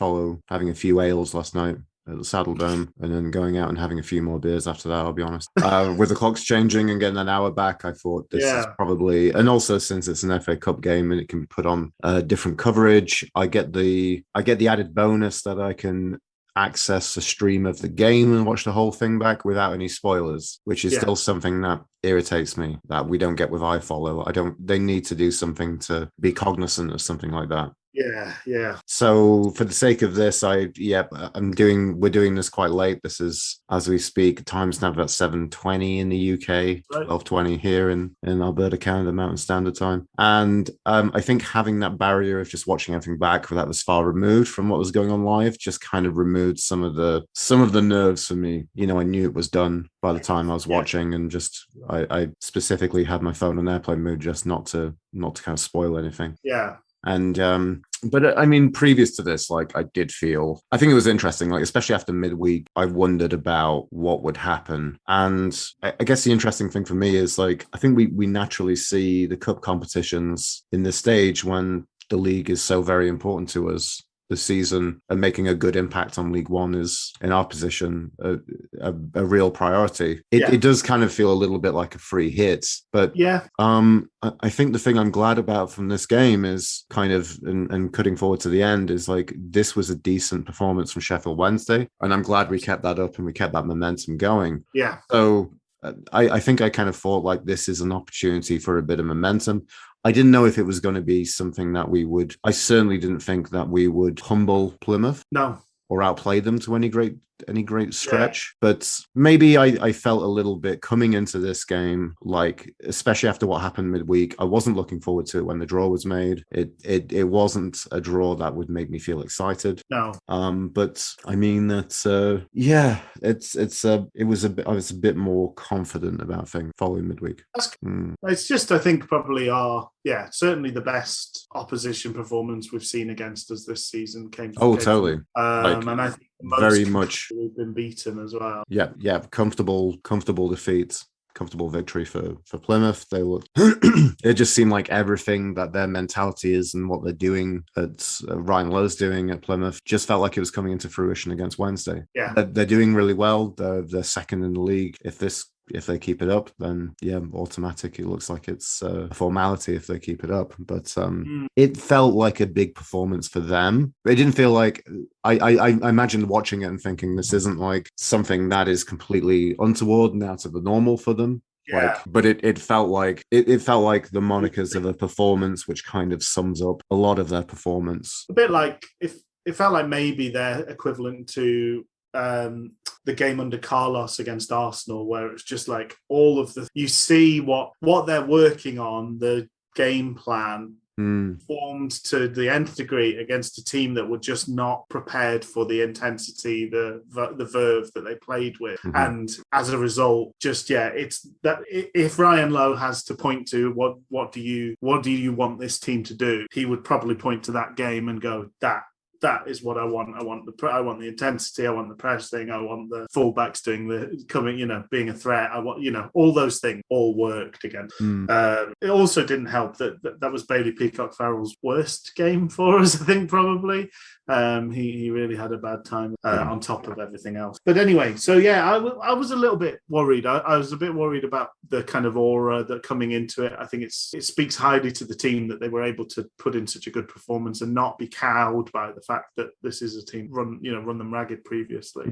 having a few ales last night at the Saddle Dome, and then going out and having a few more beers after that, I'll be honest. With the clocks changing and getting an hour back, I thought this is probably, and also since it's an FA Cup game and it can be put on different coverage, I get the added bonus that I can access a stream of the game and watch the whole thing back without any spoilers, which is still something that irritates me, that we don't get with iFollow. They need to do something to be cognizant of something like that. Yeah. So for the sake of this, we're doing this quite late. This is, as we speak, time's now about 7:20 in the UK, 12:20 here in Alberta, Canada, Mountain Standard Time. And I think having that barrier of just watching everything back that was far removed from what was going on live just kind of removed some of the nerves for me. I knew it was done by the time I was watching, and just I specifically had my phone on airplane mode just not to kind of spoil anything. Yeah. And but I mean, previous to this, I think it was interesting, especially after midweek, I wondered about what would happen. And I guess the interesting thing for me is I think we naturally see the cup competitions in this stage when the league is so very important to us this season, and making a good impact on League One is, in our position, a real priority. It does kind of feel a little bit like a free hit, but I think the thing I'm glad about from this game is kind of, and cutting forward to the end, is this was a decent performance from Sheffield Wednesday, and I'm glad we kept that up and we kept that momentum going. Yeah. So I think I kind of thought this is an opportunity for a bit of momentum. I didn't know if it was going to be something that I certainly didn't think that we would humble Plymouth. No. Or outplay them to any great stretch. But maybe I felt a little bit coming into this game, especially after what happened midweek, I wasn't looking forward to it when the draw was made. It wasn't a draw that would make me feel excited. No. But I mean that I was a bit more confident about things following midweek. It's just, I think, probably certainly the best opposition performance we've seen against us this season came from totally. And I think very much we've been beaten as well. Yeah, comfortable defeats, comfortable victory for Plymouth. It just seemed like everything that their mentality is and what they're doing at Ryan Lowe's doing at Plymouth just felt like it was coming into fruition against Wednesday. Yeah, they're doing really well. They're second in the league. If they keep it up, then automatic. It looks like it's a formality if they keep it up. But it felt like a big performance for them. It didn't feel like I imagined watching it and thinking this isn't something that is completely untoward and out of the normal for them. Yeah. But it felt like the monikers of a performance which kind of sums up a lot of their performance. A bit like if it felt like maybe they're equivalent to the game under Carlos against Arsenal, where it's just like all of you see what they're working on, the game plan formed to the nth degree against a team that were just not prepared for the intensity, the verve that they played with. And as a result, just it's that if Ryan Lowe has to point to what do you want this team to do, he would probably point to that game and go, that is what I want. I want the intensity. I want the pressing. I want the fullbacks doing the coming, being a threat. I want, all those things all worked again. It also didn't help that was Bailey Peacock-Farrell's worst game for us, I think, probably. He really had a bad time on top of everything else. But anyway, so I was a little bit worried. I was a bit worried about the kind of aura that coming into it. I think it speaks highly to the team that they were able to put in such a good performance and not be cowed by the fact that this is a team run them ragged previously.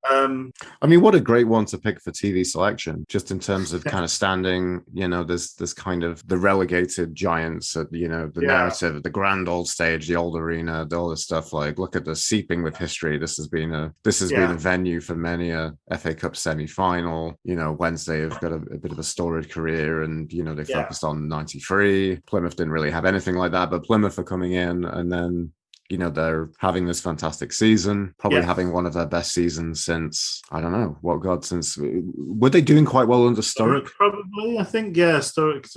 I mean, what a great one to pick for TV selection, just in terms of kind of standing, there's kind of the relegated giants at, the narrative, the grand old stage, the old arena, all this stuff. Like, look at the seeping with history. This has been a venue for many a FA Cup semi-final. Wednesday have got a bit of a storied career, and they focused on '93. Plymouth didn't really have anything like that, but Plymouth are coming in, and then they're having this fantastic season, probably having one of their best seasons since, I don't know, since, were they doing quite well under Sturrock? Probably, I think, Sturrock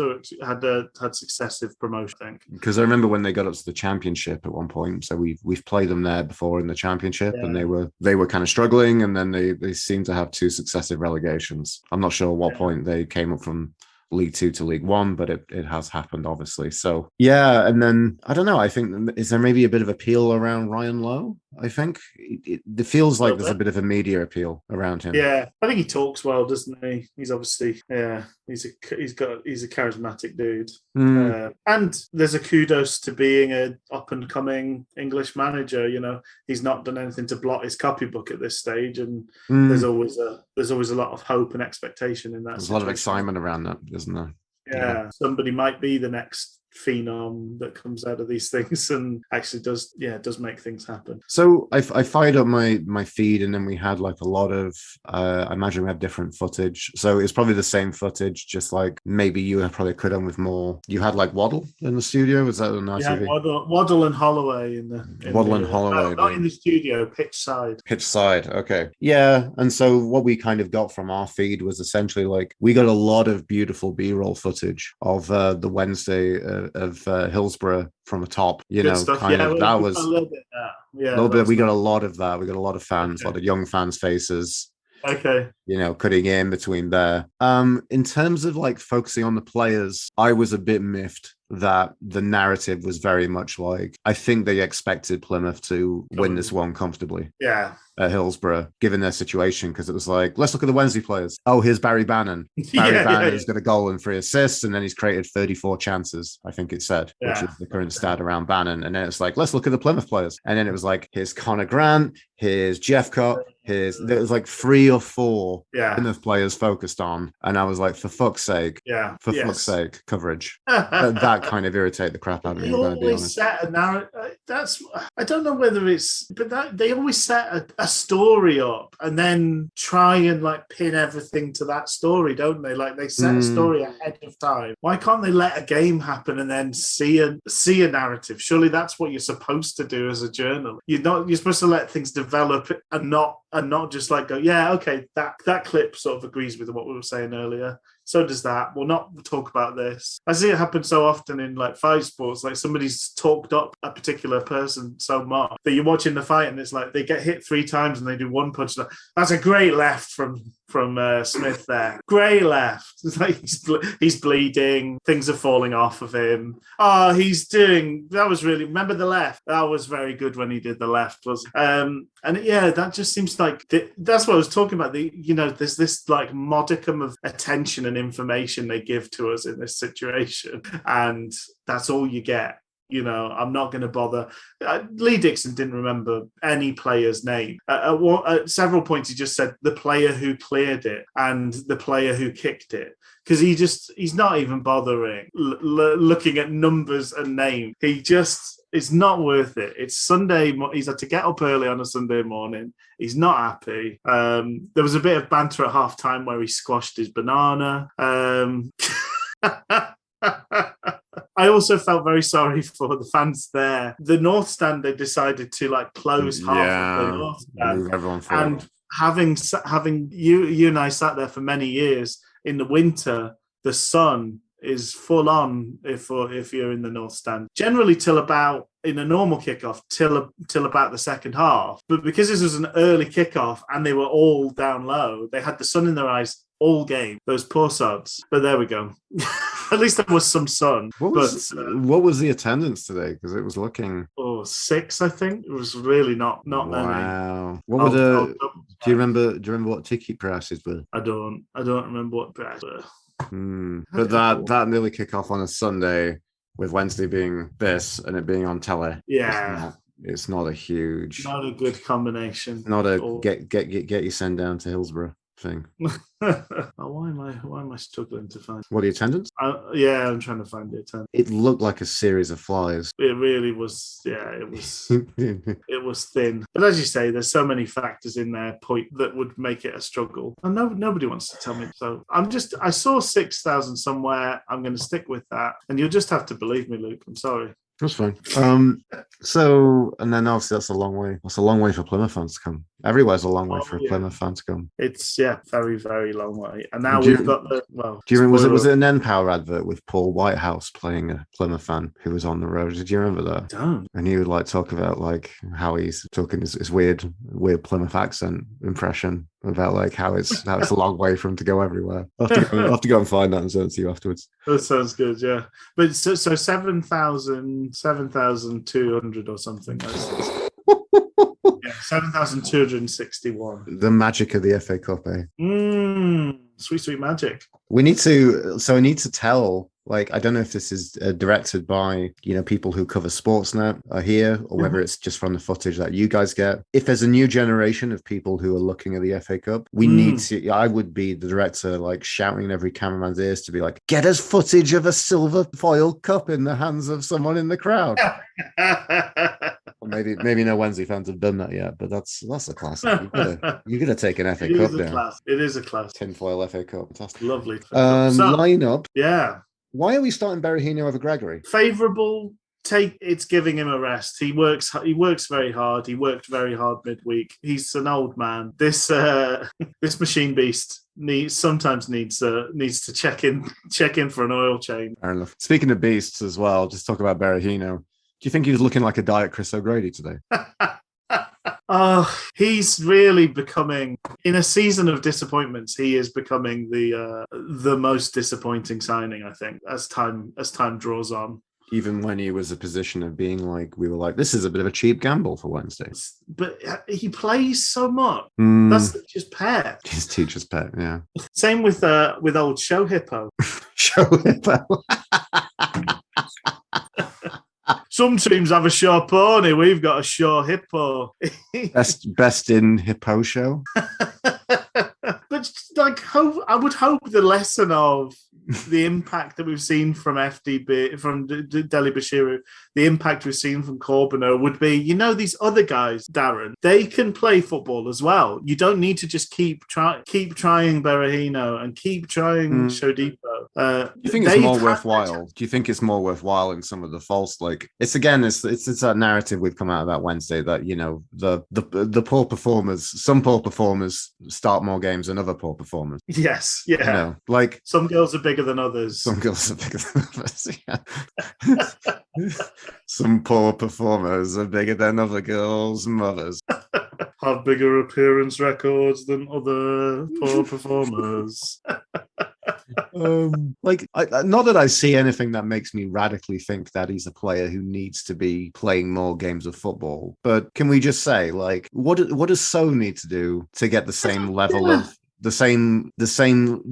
had successive promotion, I think. Because I remember when they got up to the championship at one point, so we've played them there before in the championship, and they were kind of struggling, and then they seemed to have 2 successive relegations. I'm not sure at what point they came up from League 2 to League 1, but it has happened, obviously. So and then I don't know, I think, is there maybe a bit of appeal around Ryan Lowe? I think it feels like there's a bit of a media appeal around him. I think he talks well, doesn't he? He's obviously he's a charismatic dude. And there's a kudos to being an up and coming English manager. He's not done anything to blot his copybook at this stage, and there's always a lot of hope and expectation in that. There's a lot of excitement around that, isn't there? Somebody might be the next phenom that comes out of these things and actually does make things happen. So I fired up my feed, and then we had like a lot of I imagine we have different footage, so it's probably the same footage, just like maybe you probably could have with more. You had like Waddle in the studio, was that on RTV? Waddle and Holloway Holloway, not in the studio, pitch side, okay. And so what we kind of got from our feed was essentially like we got a lot of beautiful B-roll footage of the Wednesday of Hillsborough from a top, that was a little bit. We got a lot of that. We got a lot of fans, a lot of young fans' faces. Okay. Cutting in between there. In terms of like focusing on the players, I was a bit miffed that the narrative was very much like, I think they expected Plymouth to win this one comfortably. At Hillsborough, given their situation, because it was like, let's look at the Wednesday players. Oh, here's Barry Bannon. Bannon's got a goal and 3 assists, and then he's created 34 chances, I think it said, which is the current stat around Bannon. And then it's like, let's look at the Plymouth players. And then it was like, here's Connor Grant, here's Jeff Cup, there was like 3 or 4 Plymouth players focused on. And I was like, for fuck's sake, fuck's sake, coverage. That kind of irritated the crap out of me. They always set a narrative. I don't know whether it's, but they always set a story up and then try and like pin everything to that story, don't they? Like they set a story ahead of time. Why can't they let a game happen and then see a narrative? Surely that's what you're supposed to do as a journalist. You're supposed to let things develop and not just like go, that clip sort of agrees with what we were saying earlier. So does that. We'll not talk about this. I see it happen so often in like 5 Sports. Like somebody's talked up a particular person so much that you're watching the fight and it's like they get hit 3 times and they do 1 punch. Like, that's a great left from Smith there. Great left. It's like he's bleeding. Things are falling off of him. Oh, that was really, remember the left? That was very good when he did the left. That just seems like that's what I was talking about. There's this like modicum of attention and information they give to us in this situation, and that's all you get. I'm not going to bother. Lee Dixon didn't remember any player's name. At several points, he just said the player who cleared it and the player who kicked it, because he's not even bothering looking at numbers and name. He just It's not worth it. It's Sunday. He's had to get up early on a Sunday morning. He's not happy. There was a bit of banter at half time where he squashed his banana. I also felt very sorry for the fans there. The North Stand, they decided to like close half of the North Stand. Everyone and having you and I sat there for many years in the winter, the sun is full on if you're in the North Stand. Generally till about, in a normal kickoff, till about the second half. But because this was an early kickoff and they were all down low, they had the sun in their eyes all game. Those poor sods. But there we go. At least there was some sun. What was the attendance today? Because it was looking 6, I think. It was really not many. Wow. What were the? Do you remember what ticket prices were? I don't remember what prices were. But that nearly kick off on a Sunday with Wednesday being this and it being on telly. Yeah. It's not a good combination. Not a get you sent down to Hillsborough thing. Why am I struggling to find the attendance? Yeah, I'm trying to find the attendance. It looked like a series of flies. It really was. Yeah, it was. It was thin. But as you say, there's so many factors in there that would make it a struggle, and nobody wants to tell me. So I saw 6,000 somewhere. I'm going to stick with that, and you'll just have to believe me, Luke. I'm sorry. That's fine. So, and then obviously that's a long way. That's a long way for Plymouth fans to come. Everywhere's a long way for a Plymouth fan to come. It's very, very long way. And now we've got the Do you remember? Was it an N-Power advert with Paul Whitehouse playing a Plymouth fan who was on the road? Did you remember that? I don't. And he would like talk about like how he's talking his weird Plymouth accent impression about like how it's a long way for him to go everywhere. I'll have to go and find that and send it to you afterwards. That sounds good, yeah. But so 7,200 or something. Yeah, 7,261. The magic of the FA Cup, eh? Sweet magic. I need to tell, like, I don't know if this is directed by, people who cover Sportsnet are here, or whether it's just from the footage that you guys get. If there's a new generation of people who are looking at the FA Cup, we need to, I would be the director, like, shouting in every cameraman's ears to be like, get us footage of a silver foil cup in the hands of someone in the crowd. Maybe no Wednesday fans have done that yet, but that's a classic. You're gonna take an FA Cup down. It is a class. Tinfoil FA Cup, fantastic. Lovely. Line up. Yeah. Why are we starting Berahino over Gregory? Favourable take. It's giving him a rest. He works very hard. He worked very hard midweek. He's an old man. This machine beast sometimes needs to check in for an oil change. Fair enough. Speaking of beasts as well, just talk about Berahino. Do you think he was looking like a diet Chris O'Grady today? He's really becoming, in a season of disappointments, he is becoming the most disappointing signing, I think, as time draws on. Even when he was a position of being like, we were like, this is a bit of a cheap gamble for Wednesday. But he plays so much. That's the teacher's pet. His teacher's pet, yeah. Same with old Show Hippo. Show Hippo. Some teams have a show pony. We've got a show hippo. best in hippo show. But like, I would hope the lesson of the impact that we've seen from FDB, from Deli Bashiru, the impact we've seen from Corbiner would be, these other guys, Darren, they can play football as well. You don't need to just keep trying Berahino and keep trying Shodipo. Do you think it's more worthwhile? Do you think it's more worthwhile in some of the false, like, it's that narrative we've come out about Wednesday that, the poor performers, some poor performers start more games than other poor performers. Yes, yeah. Like some girls are bigger than others. Some girls are bigger than others, yeah. Some poor performers are bigger than other girls' mothers. Have bigger appearance records than other poor performers. Not that I see anything that makes me radically think that he's a player who needs to be playing more games of football. But can we just say, like, what does So need to do to get the same level of the same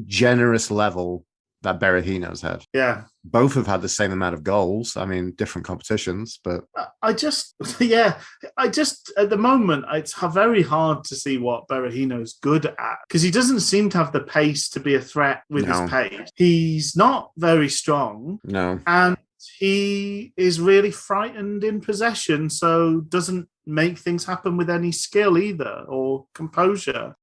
generous level that Berahino's had? Yeah. Both have had the same amount of goals. I mean, different competitions, but at the moment, it's very hard to see what Berahino's good at, because he doesn't seem to have the pace to be a threat with his pace. He's not very strong. No. And he is really frightened in possession, so doesn't make things happen with any skill either or composure.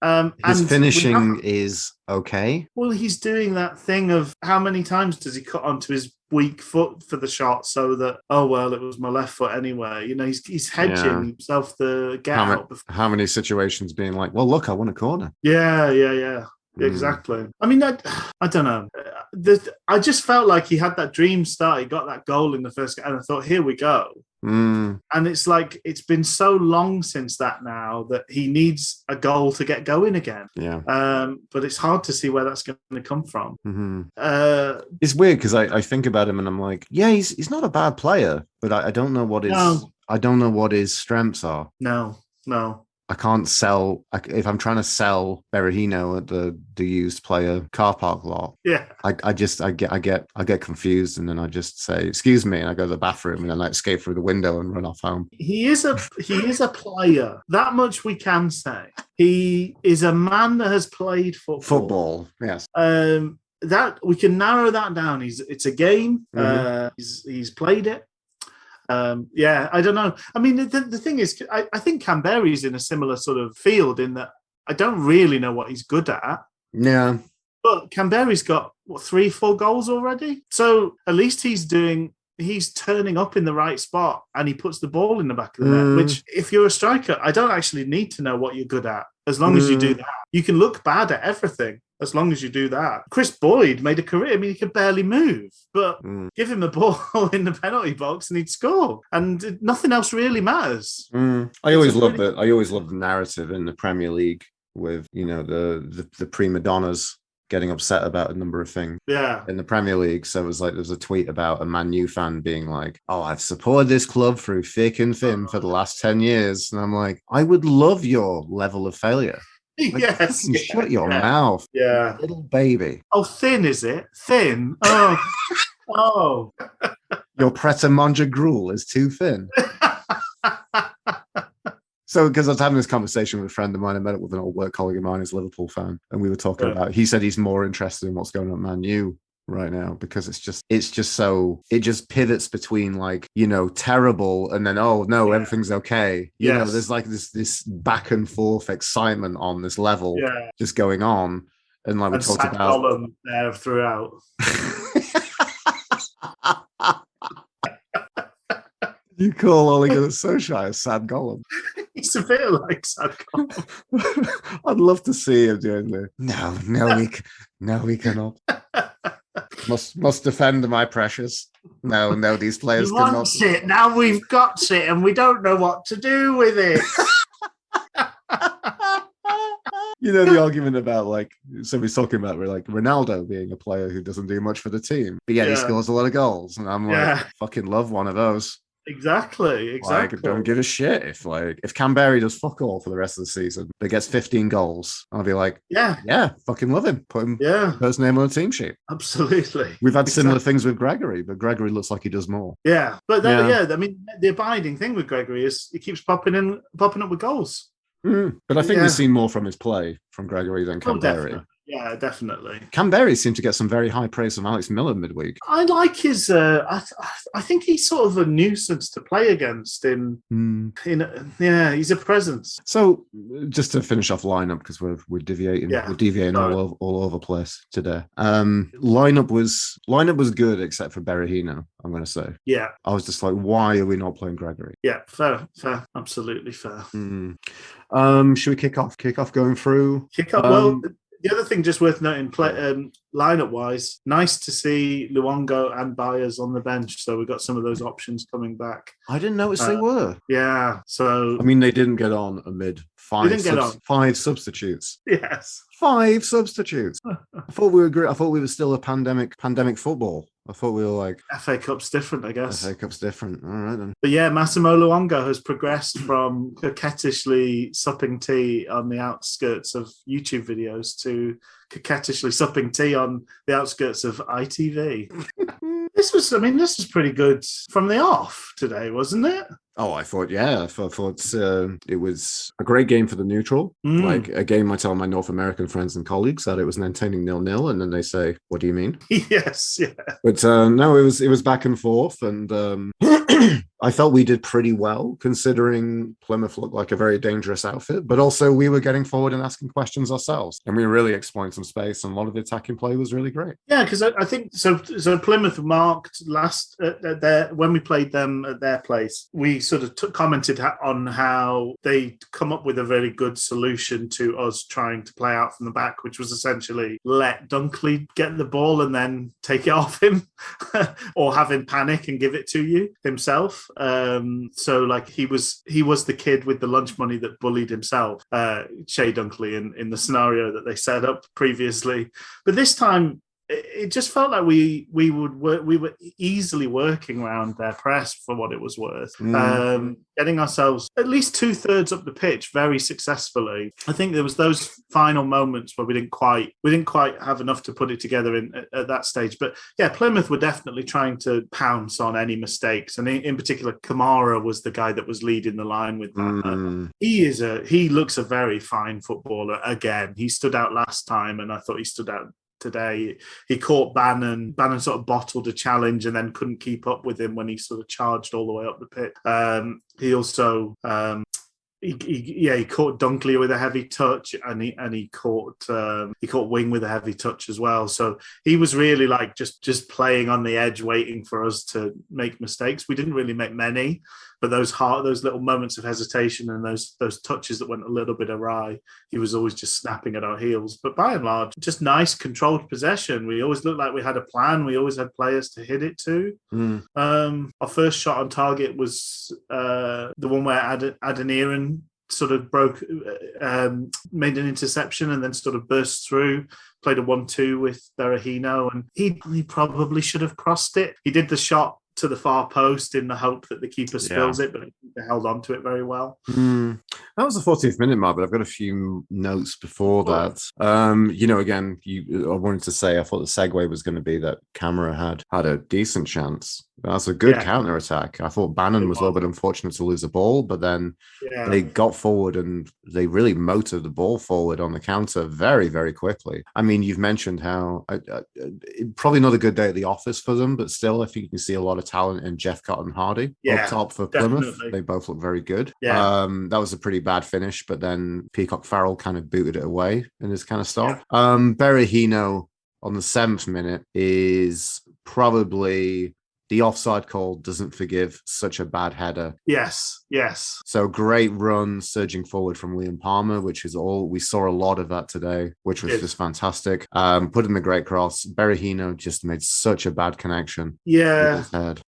His finishing is okay. Well, he's doing that thing of how many times does he cut onto his weak foot for the shot so that, oh, well, it was my left foot anyway. You know, he's hedging himself the get out. How many situations being like, well, look, I won a corner. Yeah. Exactly. I mean, I don't know. I just felt like he had that dream start. He got that goal in the first game, and I thought, here we go. And it's like it's been so long since that now that he needs a goal to get going again. Yeah. But it's hard to see where that's going to come from. It's weird because I think about him and I'm like, yeah, he's not a bad player, but I don't know what his strengths are. No. I can't sell if I'm trying to sell Berahino at the used player car park lot. Yeah, I get confused, and then I just say, "Excuse me," and I go to the bathroom, and then I escape through the window and run off home. He is a player. That much we can say. He is a man that has played football. Football, yes. That we can narrow that down. It's a game. He's played it. I don't know. I mean, the thing is, I think Canberra's in a similar sort of field in that I don't really know what he's good at. Yeah. But Canberra's got, 3-4 goals already? So at least he's turning up in the right spot and he puts the ball in the back of the net, which if you're a striker, I don't actually need to know what you're good at. As long as you do that, you can look bad at everything. As long as you do that. Chris Boyd made a career. I mean, he could barely move, but give him a ball in the penalty box and he'd score. And nothing else really matters. I always love the narrative in the Premier League with, the prima donnas getting upset about a number of things in the Premier League. So it was like, there's a tweet about a Man U fan being like, oh, I've supported this club through thick and thin for the last 10 years. And I'm like, I would love your level of failure. Like, yes. Shut your mouth. Yeah. Little baby. Oh, thin, is it? Thin? Oh. Oh. Your Pret-a-Manger gruel is too thin. So, because I was having this conversation with a friend of mine, I met up with an old work colleague of mine, who's a Liverpool fan, and we were talking about, he said he's more interested in what's going on at Man U right now, because it just pivots between like, terrible and then, oh no, everything's okay. There's like this back and forth excitement on this level just going on. And like we talked about column there throughout. You call Ole Gunnar Solskjaer a sad golem? He's a bit like sad golem. I'd love to see him doing the no, we cannot. Must defend my precious. No, these players cannot. Wants it. Now we've got it, and we don't know what to do with it. The argument about like somebody's talking about like Ronaldo being a player who doesn't do much for the team, but yet he scores a lot of goals, and I'm like, fucking love one of those. Exactly. Like, don't give a shit if Canberra does fuck all for the rest of the season, but gets 15 goals. I'll be like, yeah, fucking love him. Put him first name on a team sheet. Absolutely. We've had similar things with Gregory, but Gregory looks like he does more. Yeah, but I mean, the abiding thing with Gregory is he keeps popping up with goals. But I think we've seen more from his play from Gregory than Canberra. Yeah, definitely. Canberra seemed to get some very high praise from Alex Miller midweek. I like his. I think he's sort of a nuisance to play against. He's a presence. So, just to finish off lineup, because we're deviating, all over the place today. Lineup was good except for Berahino, I'm going to say. Yeah, I was just like, why are we not playing Gregory? Yeah, fair, absolutely fair. Should we kick off? Going through. Well. The other thing just worth noting, lineup-wise, nice to see Luongo and Byers on the bench. So we've got some of those options coming back. I didn't notice they were. Yeah. So I mean, they didn't get on amid five substitutes. Yes. 5 substitutes. I thought we were still a pandemic football. I thought we were like... FA Cup's different, I guess. FA Cup's different. All right, then. But yeah, Massimo Luongo has progressed from coquettishly supping tea on the outskirts of YouTube videos to coquettishly supping tea on the outskirts of ITV. This was pretty good from the off today, wasn't it? Oh, I thought it was a great game for the neutral. Like a game I tell my North American friends and colleagues that it was an entertaining 0-0, and then they say, "What do you mean?" Yes, yeah. But no, it was back and forth, and I felt we did pretty well considering Plymouth looked like a very dangerous outfit. But also we were getting forward and asking questions ourselves, and we were really exploring some space, and a lot of the attacking play was really great. Yeah, because I think so. So Plymouth marked last when we played them at their place. We sort of commented on how they come up with a very good solution to us trying to play out from the back, which was essentially let Dunkley get the ball and then take it off him, or have him panic and give it to you himself. So like he was the kid with the lunch money that bullied himself, Shea Dunkley, in the scenario that they set up previously. But this time, it just felt like we were easily working around their press for what it was worth, getting ourselves at least 2/3 up the pitch very successfully. I think there was those final moments where we didn't quite have enough to put it together at that stage. But yeah, Plymouth were definitely trying to pounce on any mistakes, and in particular, Kamara was the guy that was leading the line with that. He looks a very fine footballer again. He stood out last time, and I thought he stood out today. He caught Bannon. Bannon sort of bottled a challenge and then couldn't keep up with him when he sort of charged all the way up the pitch. He also he caught Dunkley with a heavy touch, and he caught Wing with a heavy touch as well. So he was really like just playing on the edge, waiting for us to make mistakes. We didn't really make many, but those little moments of hesitation and those touches that went a little bit awry, he was always just snapping at our heels. But by and large, just nice controlled possession. We always looked like we had a plan. We always had players to hit it to. Our first shot on target was the one where Adeniran sort of made an interception and then sort of burst through, played a 1-2 with Berahino, and he probably should have crossed it. He did the shot to the far post in the hope that the keeper spills it, but he held on to it very well. That was the 14th minute mark, but I've got a few notes before that. Again, I wanted to say I thought the segue was going to be that Camera had a decent chance. That's a good counter attack. I thought Bannon was a little bit unfortunate to lose the ball, but then they got forward and they really motored the ball forward on the counter very, very quickly. I mean, you've mentioned how probably not a good day at the office for them, but still, I think you can see a lot of talent in Jeffcott and Hardy up top for Plymouth. Definitely. They both look very good. That was a pretty bad finish, but then Peacock Farrell kind of booted it away in his kind of style. Berahino on the 7th minute is probably... The offside call doesn't forgive such a bad header. Yes. So great run surging forward from Liam Palmer, which is we saw a lot of that today, which was just fantastic. Put in the great cross. Berahino just made such a bad connection. With his head.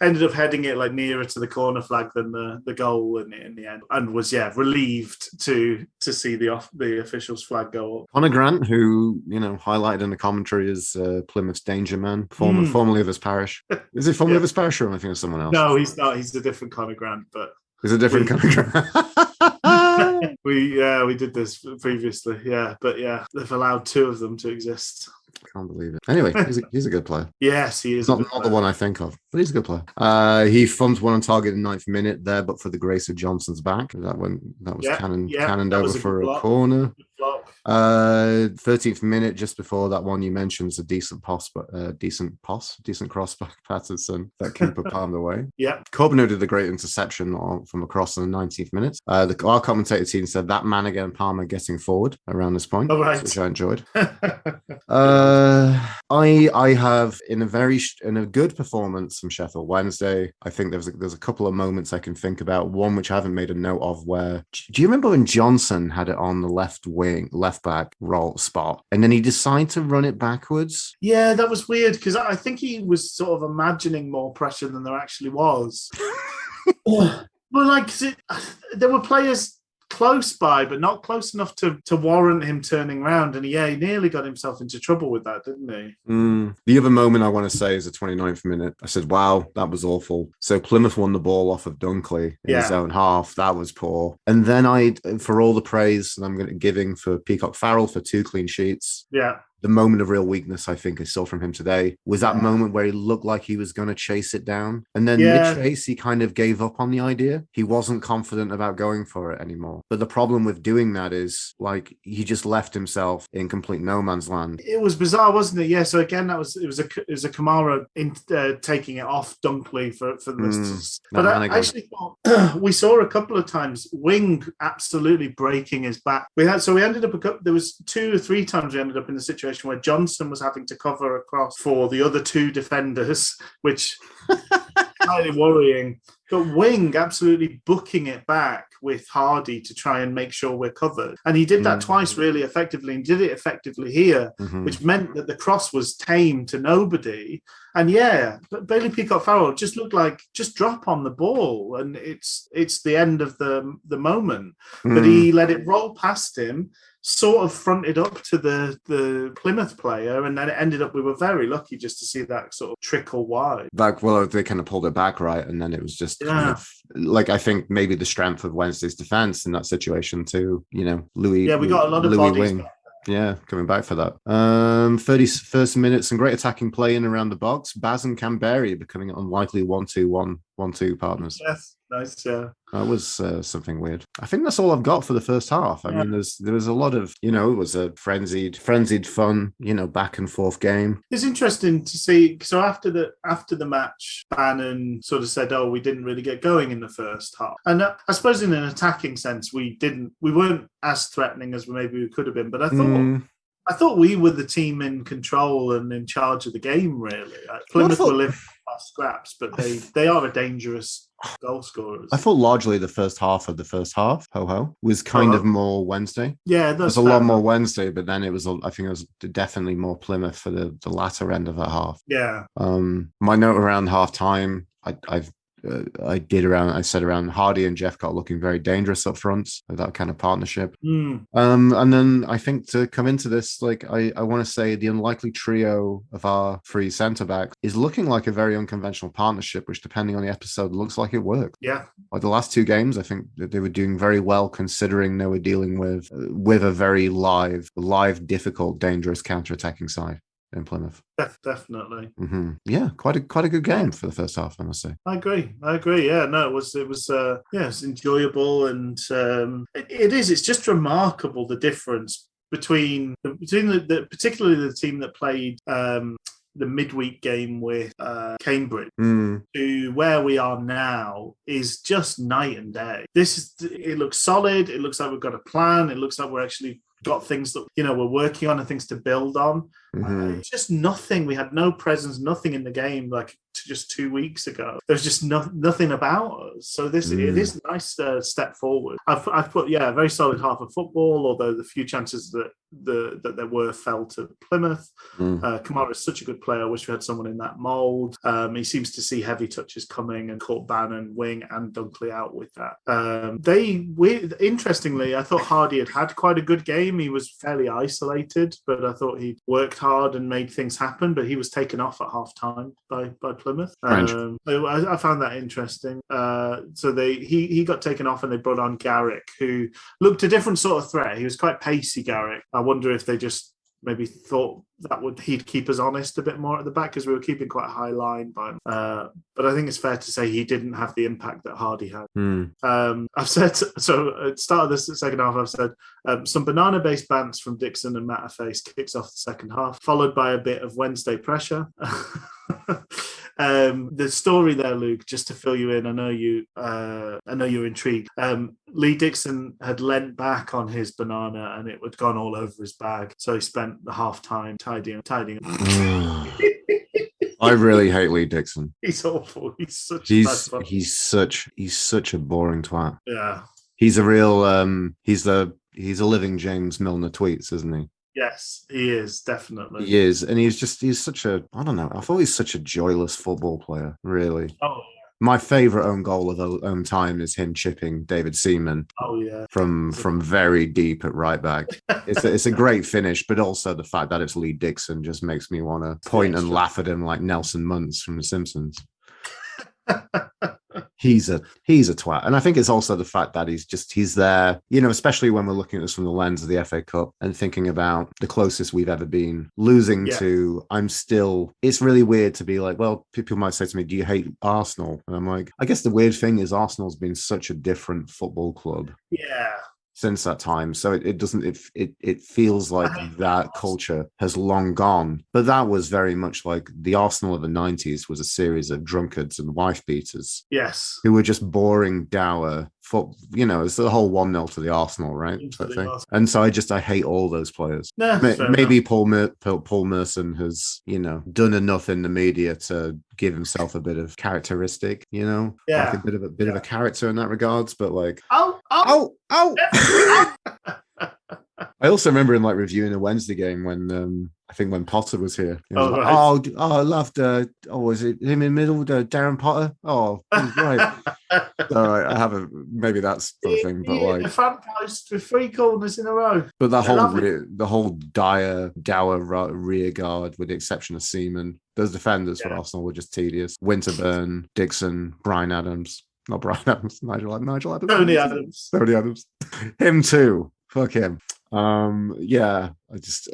Ended up heading it like nearer to the corner flag than the goal in the end, and was relieved to see the officials' flag go up. Conor Grant, who highlighted in the commentary as Plymouth's danger man, formerly of his parish. Is it formerly of his parish, or am I thinking of someone else? No, he's not. He's a different Conor Grant, but he's a different Conor Grant. we did this previously, but they've allowed 2 of them to exist. Can't believe it. Anyway, he's a good player. Yes, he is. Not the one I think of, but he's a good player. He thumped one on target in the 9th minute there, but for the grace of Johnson's back. That was cannoned over for a corner. 13th minute, just before that one you mentioned, is a decent cross back Patterson that keeper palmed away. Corbino did a great interception from across in the 19th minute. Our commentator team said that man again, Palmer getting forward around this point, which I enjoyed. I have in a good performance from Sheffield Wednesday. I think there's a couple of moments I can think about. One which I haven't made a note of. Where do you remember when Johnson had it on the left back roll spot, and then he decided to run it backwards? Yeah, that was weird because I think he was sort of imagining more pressure than there actually was. Well, there were players close by, but not close enough to warrant him turning around. And he nearly got himself into trouble with that, didn't he? The other moment I want to say is the 29th minute. I said, wow, that was awful. So Plymouth won the ball off of Dunkley in his own half. That was poor. And then for all the praise that I'm giving for Peacock Farrell for 2 clean sheets. the moment of real weakness I think I saw from him today was that moment where he looked like he was going to chase it down. And then mid-chase, he kind of gave up on the idea. He wasn't confident about going for it anymore. But the problem with doing that is, like, he just left himself in complete no man's land. It was bizarre, wasn't it? Yeah. So again, it was a Kamara taking it off Dunkley for the rest. But I actually thought we saw a couple of times Wing absolutely breaking his back. We ended up there was 2 or 3 times we ended up in the situation where Johnson was having to cover across for the other 2 defenders, which highly worrying. But Wing absolutely booking it back with Hardy to try and make sure we're covered. And he did that twice really effectively, and did it effectively here, which meant that the cross was tame to nobody. And but Bailey Peacock-Farrell just looked like just drop on the ball, and it's the end of the moment. But he let it roll past him, sort of fronted up to the Plymouth player, and then it ended up we were very lucky just to see that sort of trickle wide. They kind of pulled it back right, and then it was just kind of like, I think maybe the strength of Wednesday's defense in that situation too. Louis. Yeah, we got a lot of bodies Wing. Yeah, coming back for that. 31st minute, some great attacking play in around the box. Baz and Canberry becoming unlikely 1-2 partners. Yes, nice. Yeah, that was something weird. I think that's all I've got for the first half. I mean, there was a lot of, it was a frenzied, fun, back and forth game. It's interesting to see. So after the match, Bannon sort of said, "Oh, we didn't really get going in the first half," and I suppose in an attacking sense, we weren't as threatening as maybe we could have been. But I thought we were the team in control and in charge of the game. Really, Plymouth were living our scraps, but they are a dangerous goal scorers. I thought largely the first half of the first half, was kind of more Wednesday. Yeah, there's a lot more Wednesday, but then I think it was definitely more Plymouth for the latter end of that half. Yeah. My note around half time, I said around Hardy and Jephcott looking very dangerous up front, that kind of partnership. And then I think to come into this, like, I want to say the unlikely trio of our 3 centre backs is looking like a very unconventional partnership, which depending on the episode looks like it worked. Yeah. Like the last 2 games, I think that they were doing very well considering they were dealing with a very live, difficult, dangerous counter-attacking side in Plymouth. Definitely. Yeah, quite a good game for the first half, I must say. I agree. Yeah, no, it was it's enjoyable, and it's just remarkable the difference between particularly the team that played the midweek game with Cambridge to where we are now is just night and day. It looks solid. It looks like we've got a plan. It looks like we're actually got things that we're working on and things to build on. Just nothing. We had no presence, nothing in the game like just 2 weeks ago. There's just nothing about us. So it is a nice step forward. I've put a very solid half of football, although the few chances that there were fell to Plymouth. Kamara is such a good player. I wish we had someone in that mould. He seems to see heavy touches coming and caught Bannon, Wing and Dunkley out with that. Interestingly, I thought Hardy had quite a good game. He was fairly isolated, but I thought he worked hard and made things happen, but he was taken off at half time by Plymouth. I found that interesting. So he got taken off and they brought on Garrick, who looked a different sort of threat. He was quite pacey, Garrick. I wonder if they just maybe thought he'd keep us honest a bit more at the back, because we were keeping quite a high line by him. But I think it's fair to say he didn't have the impact that Hardy had. I've said, so at the start of the second half, I've said some banana-based bants from Dixon and Matterface kicks off the second half, followed by a bit of Wednesday pressure. The story there, Luke, just to fill you in, I know you're intrigued. Lee Dixon had leant back on his banana and it had gone all over his bag, so he spent the half time tidying I really hate Lee Dixon. He's awful. He's such a boring twat. Yeah, he's a real he's a living James Milner tweets, isn't he? Yes, he is, definitely. He is. And he's such a, I don't know, I thought he's such a joyless football player, really. Oh, yeah. My favourite own goal of the own time is him chipping David Seaman from very deep at right back. It's a great finish, but also the fact that it's Lee Dixon just makes me want to point and laugh at him like Nelson Muntz from The Simpsons. he's a twat. And I think it's also the fact that he's there, especially when we're looking at this from the lens of the FA Cup and thinking about the closest we've ever been losing to. It's really weird to be like, well, people might say to me, do you hate Arsenal? And I'm like, I guess the weird thing is Arsenal's been such a different football club. Yeah. Since that time, so it feels like that culture has long gone. But that was very much like the Arsenal of the 90s was a series of drunkards and wife beaters, yes, who were just boring, dour foot. It's the whole 1-0 to the Arsenal, right? And so I hate all those players. Maybe Paul Merson has done enough in the media to give himself a bit of characteristic, like a bit of a character in that regards. But like, oh. I also remember in like reviewing a Wednesday game when I think when Potter was here. I loved was it him in the middle, Darren Potter? Oh, he's right. All right, I have maybe that's the thing, but like the front post with 3 corners in a row. But the whole dour rear guard, with the exception of Seaman, those defenders for Arsenal were just tedious. Winterburn, Dixon, Brian Adams. Not Brian Adams, Nigel Adams. Tony Adams. Him too. Fuck him. No. Let's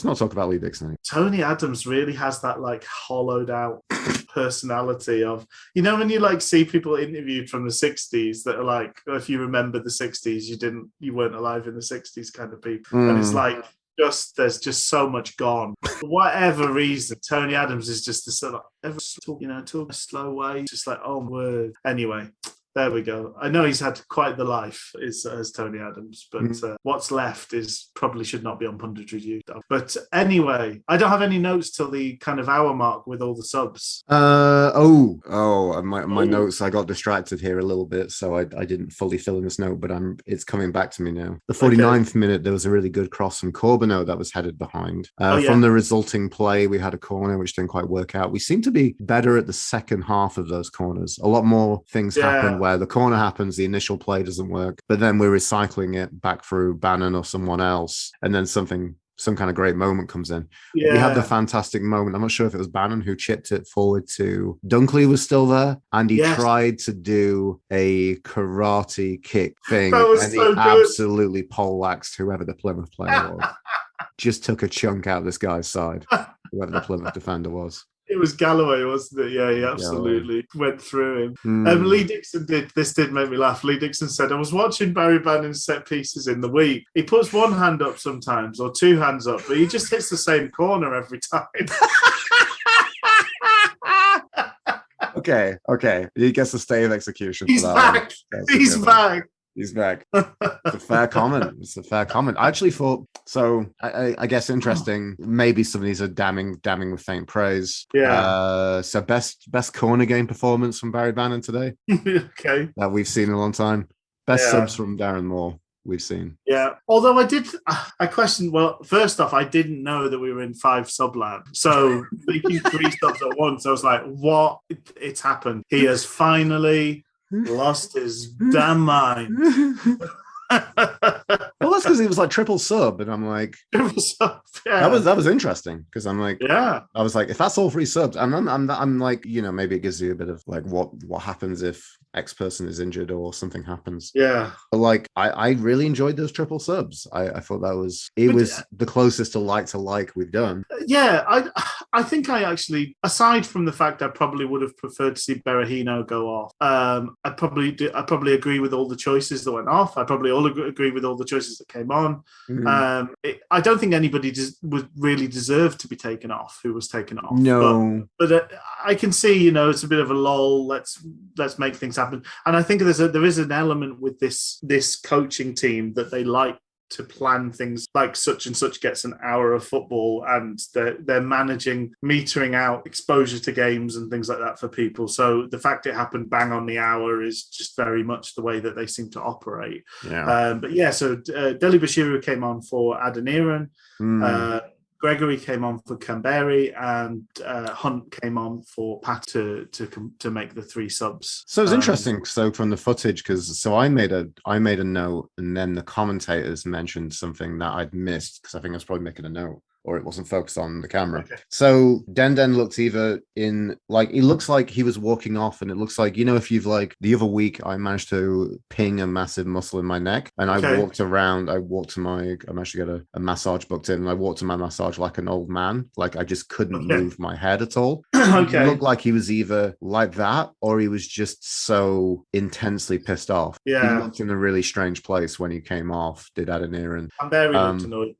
not talk about Lee Dixon anymore. Tony Adams really has that like hollowed out personality of, when you like see people interviewed from the 60s that are like, if you remember the 60s, you weren't alive in the 60s kind of people. And it's like, there's just so much gone. For whatever reason, Tony Adams is just the sort of talk a slow way, just like, oh word. Anyway, there we go. I know he's had quite the life as Tony Adams, but what's left probably should not be on punditry view. But anyway, I don't have any notes till the kind of hour mark with all the subs. My notes, I got distracted here a little bit, so I didn't fully fill in this note, but it's coming back to me now. The 49th minute, there was a really good cross from Corbeau that was headed behind. From the resulting play, we had a corner which didn't quite work out. We seem to be better at the second half of those corners. A lot more things happen where the corner happens, the initial play doesn't work, but then we're recycling it back through Bannon or someone else, and then some kind of great moment comes in. We had the fantastic moment. I'm not sure if it was Bannon who chipped it forward to Dunkley was still there, and he tried to do a karate kick thing, and he absolutely poleaxed whoever the Plymouth player was. Just took a chunk out of this guy's side, whoever the Plymouth defender was. It was Galloway, wasn't it? Yeah, he absolutely went through him. Lee Dixon did make me laugh. Lee Dixon said, I was watching Barry Bannon's set pieces in the week. He puts one hand up sometimes or 2 hands up, but he just hits the same corner every time. Okay. He gets a stay of execution. He's back. He's back. He's back. It's a fair comment. I actually thought, so I guess interesting, maybe some of these are damning with faint praise. Yeah. So best corner game performance from Barry Bannon today. Okay. That we've seen in a long time. Best subs from Darren Moore we've seen. Yeah. Although I questioned, well, first off, I didn't know that we were in 5 subland. So making 3 subs at once, I was like, what? It's happened. He has finally lost his damn mind. Well, that's because he was like triple sub, and I'm like, triple sub. Yeah. That was interesting because I'm like, I was like, if that's all 3 subs, and I'm like, maybe it gives you a bit of like what happens if X person is injured or something happens. Yeah, but like I really enjoyed those triple subs. I thought was the closest to like we've done. Yeah, I think I actually, aside from the fact I probably would have preferred to see Berahino go off, I probably agree with all the choices that went off. I probably agree with all the choices that came on. I don't think anybody would really deserve to be taken off who was taken off. No, but I can see, it's a bit of a lull. Let's make things happen. And I think there is an element with this coaching team that they like to plan things like such and such gets an hour of football, and they're managing metering out exposure to games and things like that for people. So the fact it happened bang on the hour is just very much the way that they seem to operate. So Deli Bashiru came on for Adeniran. Gregory came on for Canberry, and Hunt came on for Pat to make the 3 subs. So it's interesting. So from the footage, I made a note, and then the commentators mentioned something that I'd missed because I think I was probably making a note or it wasn't focused on the camera. Okay. So Den looks either in like, it looks like he was walking off, and it looks like, if you've like the other week I managed to ping a massive muscle in my neck, and I managed to get a massage booked in, and I walked to my massage like an old man, like I just couldn't move my head at all. Okay. It looked like he was either like that, or he was just so intensely pissed off. Yeah. He looked in a really strange place when he came off, did Adenir, and very looked annoyed.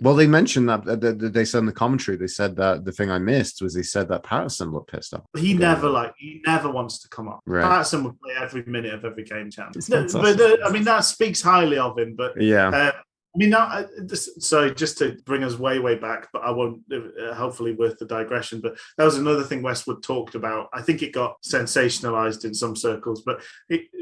Well, they mentioned that they said in the commentary, they said that the thing I missed was they said that Patterson looked pissed off. He never wants to come up. Right. Patterson would play every minute of every game chance. But that speaks highly of him. But yeah. Sorry, just to bring us way back, but I won't, hopefully worth the digression, but that was another thing Westwood talked about. I think it got sensationalized in some circles, but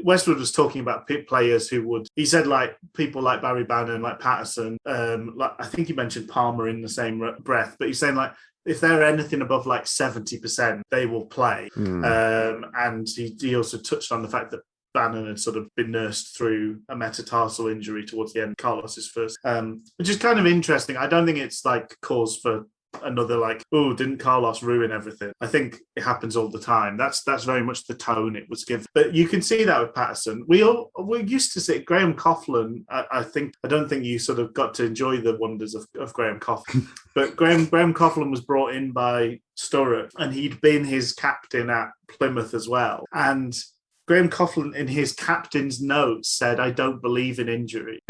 Westwood was talking about players who he said like people like Barry Bannon, like Patterson, like I think he mentioned Palmer in the same breath, but he's saying like, if they're anything above like 70%, they will play. And he also touched on the fact that Bannon had sort of been nursed through a metatarsal injury towards the end. Carlos's first, which is kind of interesting. I don't think it's like cause for another like, oh, didn't Carlos ruin everything? I think it happens all the time. That's very much the tone it was given. But you can see that with Patterson. We used to see Graham Coughlin. I don't think you sort of got to enjoy the wonders of Graham Coughlin. But Graham Coughlin was brought in by Sturrock, and he'd been his captain at Plymouth as well. And Graham Coughlin, in his captain's notes, said, "I don't believe in injury,"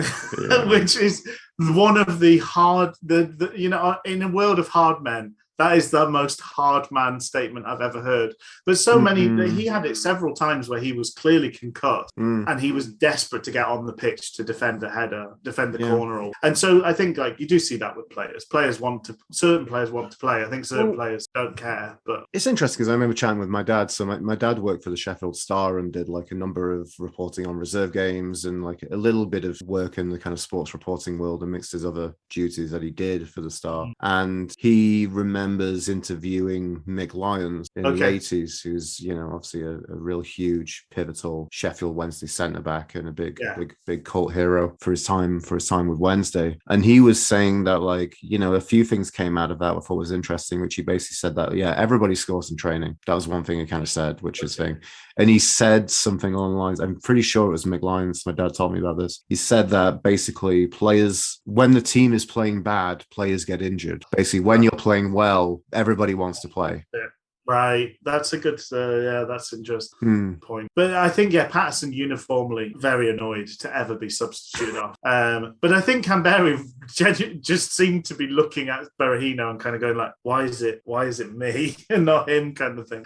which is one of the hard, in a world of hard men, that is the most hard man statement I've ever heard. But he had it several times where he was clearly concussed and he was desperate to get on the pitch to defend a header, defend the corner. And so I think like you do see that with players. Certain players want to play. I think certain players don't care. But it's interesting because I remember chatting with my dad. So my dad worked for the Sheffield Star and did like a number of reporting on reserve games and like a little bit of work in the kind of sports reporting world amidst his other duties that he did for the Star. And he remembers interviewing Mick Lyons in the 80s, who's obviously a real huge pivotal Sheffield Wednesday centre back and a big cult hero for his time with Wednesday. And he was saying that like a few things came out of that I thought was interesting, which he basically said that everybody scores in training. That was one thing he kind of said, which is thing. And he said something along the lines, I'm pretty sure it was Mick Lyons, my dad told me about this. He said that basically players, when the team is playing bad, players get injured. Basically, when you're playing well, everybody wants to play. Yeah. Right, that's a good, that's an interesting point. But I think, Patterson uniformly very annoyed to ever be substituted off. But I think Canberra just seemed to be looking at Berahino and kind of going like, why is it me and not him kind of thing?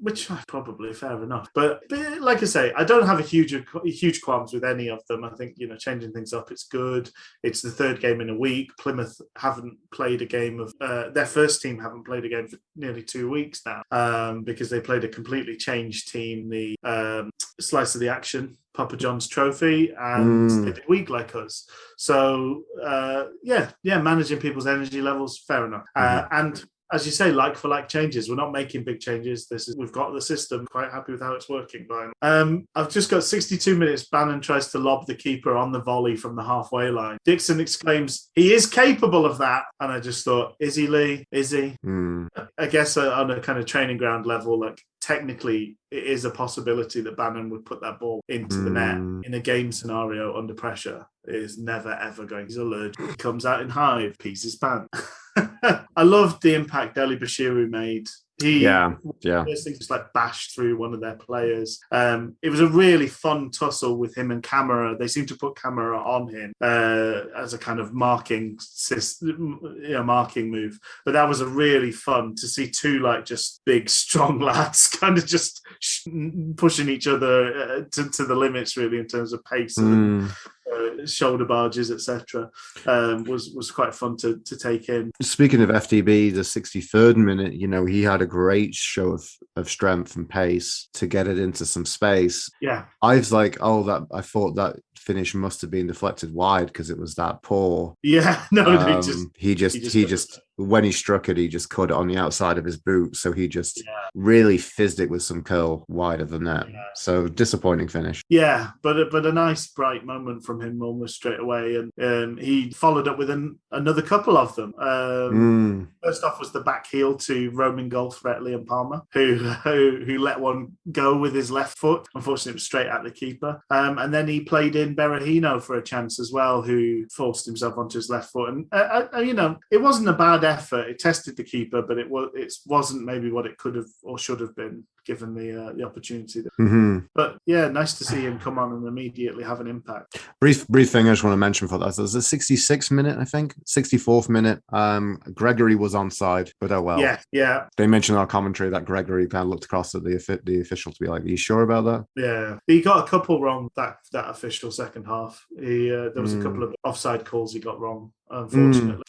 Which probably fair enough. But like I say, I don't have a huge qualms with any of them. I think, changing things up, it's good. It's the third game in a week. Plymouth haven't played a game of, their first team haven't played a game for nearly 2 weeks now, because they played a completely changed team, the Slice of the Action Papa John's Trophy, and they did week like us. So managing people's energy levels, fair enough. And as you say, like for like changes. We're not making big changes. We've got the system. Quite happy with how it's working. I've just got 62 minutes. Bannon tries to lob the keeper on the volley from the halfway line. Dixon exclaims, "He is capable of that." And I just thought, is he, Lee? Is he? I guess on a kind of training ground level, like technically it is a possibility that Bannon would put that ball into the net in a game scenario under pressure. It is never ever going. He's allergic. He comes out in hive, pees his pants. I loved the impact Deli Bashiru made. He just like bashed through one of their players. It was a really fun tussle with him and Camera. They seemed to put Camera on him as a kind of marking move. But that was a really fun to see two like just big strong lads kind of just pushing each other to the limits really in terms of pace and shoulder barges, etc. Was quite fun to take in. Speaking of FDB, the 63rd minute, he had a great show of strength and pace to get it into some space. Yeah, I was like, I thought that finish must have been deflected wide because it was that poor. Yeah, no, he just when he struck it, he just caught it on the outside of his boot. So he just really fizzed it with some curl wide of the net. Yeah. So disappointing finish. Yeah, but a nice bright moment from him almost straight away. And he followed up with another couple of them. First off was the back heel to roaming goal threat Liam Palmer, who let one go with his left foot. Unfortunately, it was straight at the keeper. And then he played in Berahino for a chance as well, who forced himself onto his left foot. And, it wasn't a bad effort. It tested the keeper, but it wasn't maybe what it could have or should have been given the opportunity. But yeah, nice to see him come on and immediately have an impact. Brief thing I just want to mention for that. There's a 66th minute, I think, 64th minute. Gregory was onside, but oh well. Yeah. They mentioned in our commentary that Gregory kind of looked across at the official to be like, "Are you sure about that?" Yeah, he got a couple wrong that official second half. There was a couple of offside calls he got wrong, unfortunately.